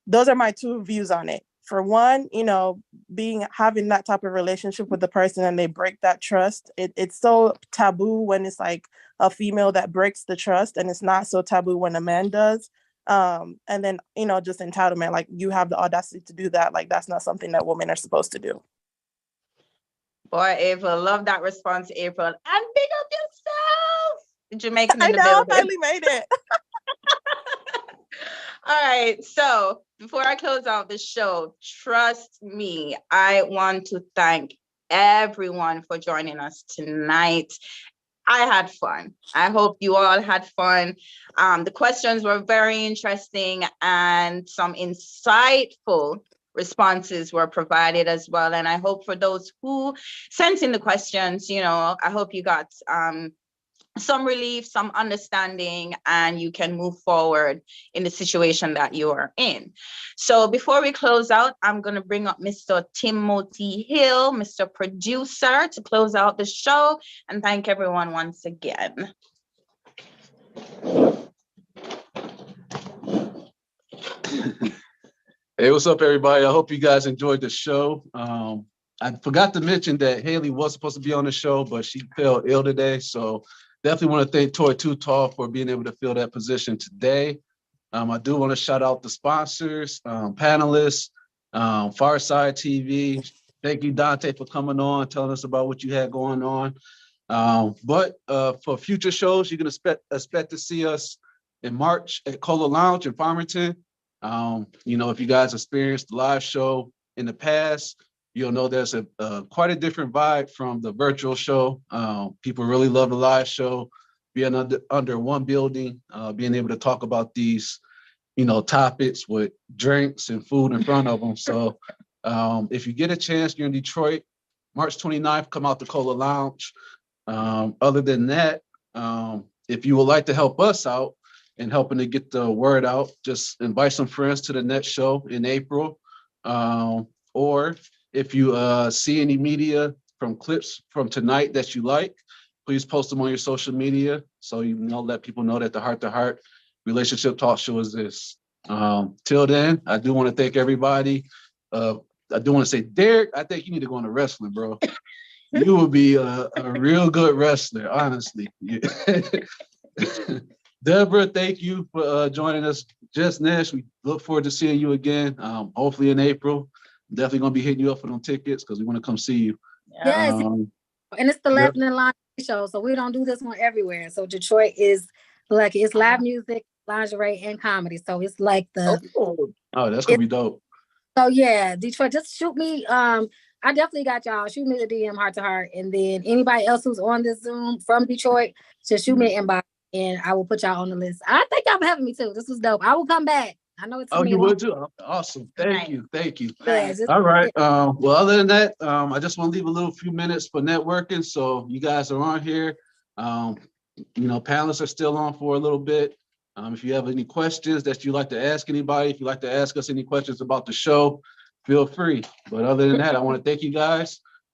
those are my two views on it. For one, you know, having that type of relationship with the person and they break that trust, it's so taboo when it's like a female that breaks the trust, and it's not so taboo when a man does. And then, you know, just entitlement, like you have the audacity to do that. Like that's not something that women are supposed to do. Boy, April, love that response, April. And big up yourself. Jamaican in the I know, building. I finally made it. All right. So before I close out the show, trust me, I want to thank everyone for joining us tonight. I had fun. I hope you all had fun. The questions were very interesting and some insightful responses were provided as well. And I hope for those who sent in the questions, you know, I hope you got some relief, some understanding, and you can move forward in the situation that you are in. So before we close out, I'm going to bring up Mr. Timothy Hill, Mr. Producer, to close out the show and thank everyone once again. Hey, what's up, everybody? I hope you guys enjoyed the show. I forgot to mention that Hailey was supposed to be on the show, but she fell ill today. So definitely want to thank Toy Too Tall for being able to fill that position today. I do want to shout out the sponsors, panelists, Pharcyde TV. Thank you, Dante, for coming on, telling us about what you had going on. But for future shows, you can expect to see us in March at Cola Lounge in Farmington. You know, if you guys experienced the live show in the past, you'll know there's quite a different vibe from the virtual show. People really love the live show, being under one building, being able to talk about these, you know, topics with drinks and food in front of them. So if you get a chance, you're in Detroit, March 29th, come out to Cola Lounge. Other than that, if you would like to help us out, and helping to get the word out, just invite some friends to the next show in April. Or if you see any media from clips from tonight that you like, please post them on your social media so you know, let people know that the Heart to Heart Relationship Talk Show exists. Till then, I do want to thank everybody. I do want to say, Derek, I think you need to go into wrestling, bro. You would be a real good wrestler, honestly. Deborah, thank you for joining us just now. We look forward to seeing you again, hopefully in April. I'm definitely going to be hitting you up for them tickets because we want to come see you. Yes, and it's the Laughing and Lingerie show, so we don't do this one everywhere. So Detroit is like, it's live music, lingerie, and comedy. So it's like the... Oh, that's going to be dope. So yeah, Detroit, just shoot me. I definitely got y'all. Shoot me the DM Heart to Heart. And then anybody else who's on this Zoom from Detroit, just shoot me an inbox and I will put y'all on the list. I think y'all for having me too. This was dope. I will come back. I know it's you would too. Awesome. Thank you. All right. Well, other than that, I just want to leave a little few minutes for networking. So you guys are on here. You know, panelists are still on for a little bit. If you have any questions that you'd like to ask anybody, if you'd like to ask us any questions about the show, feel free. But other than that, I want to thank you guys.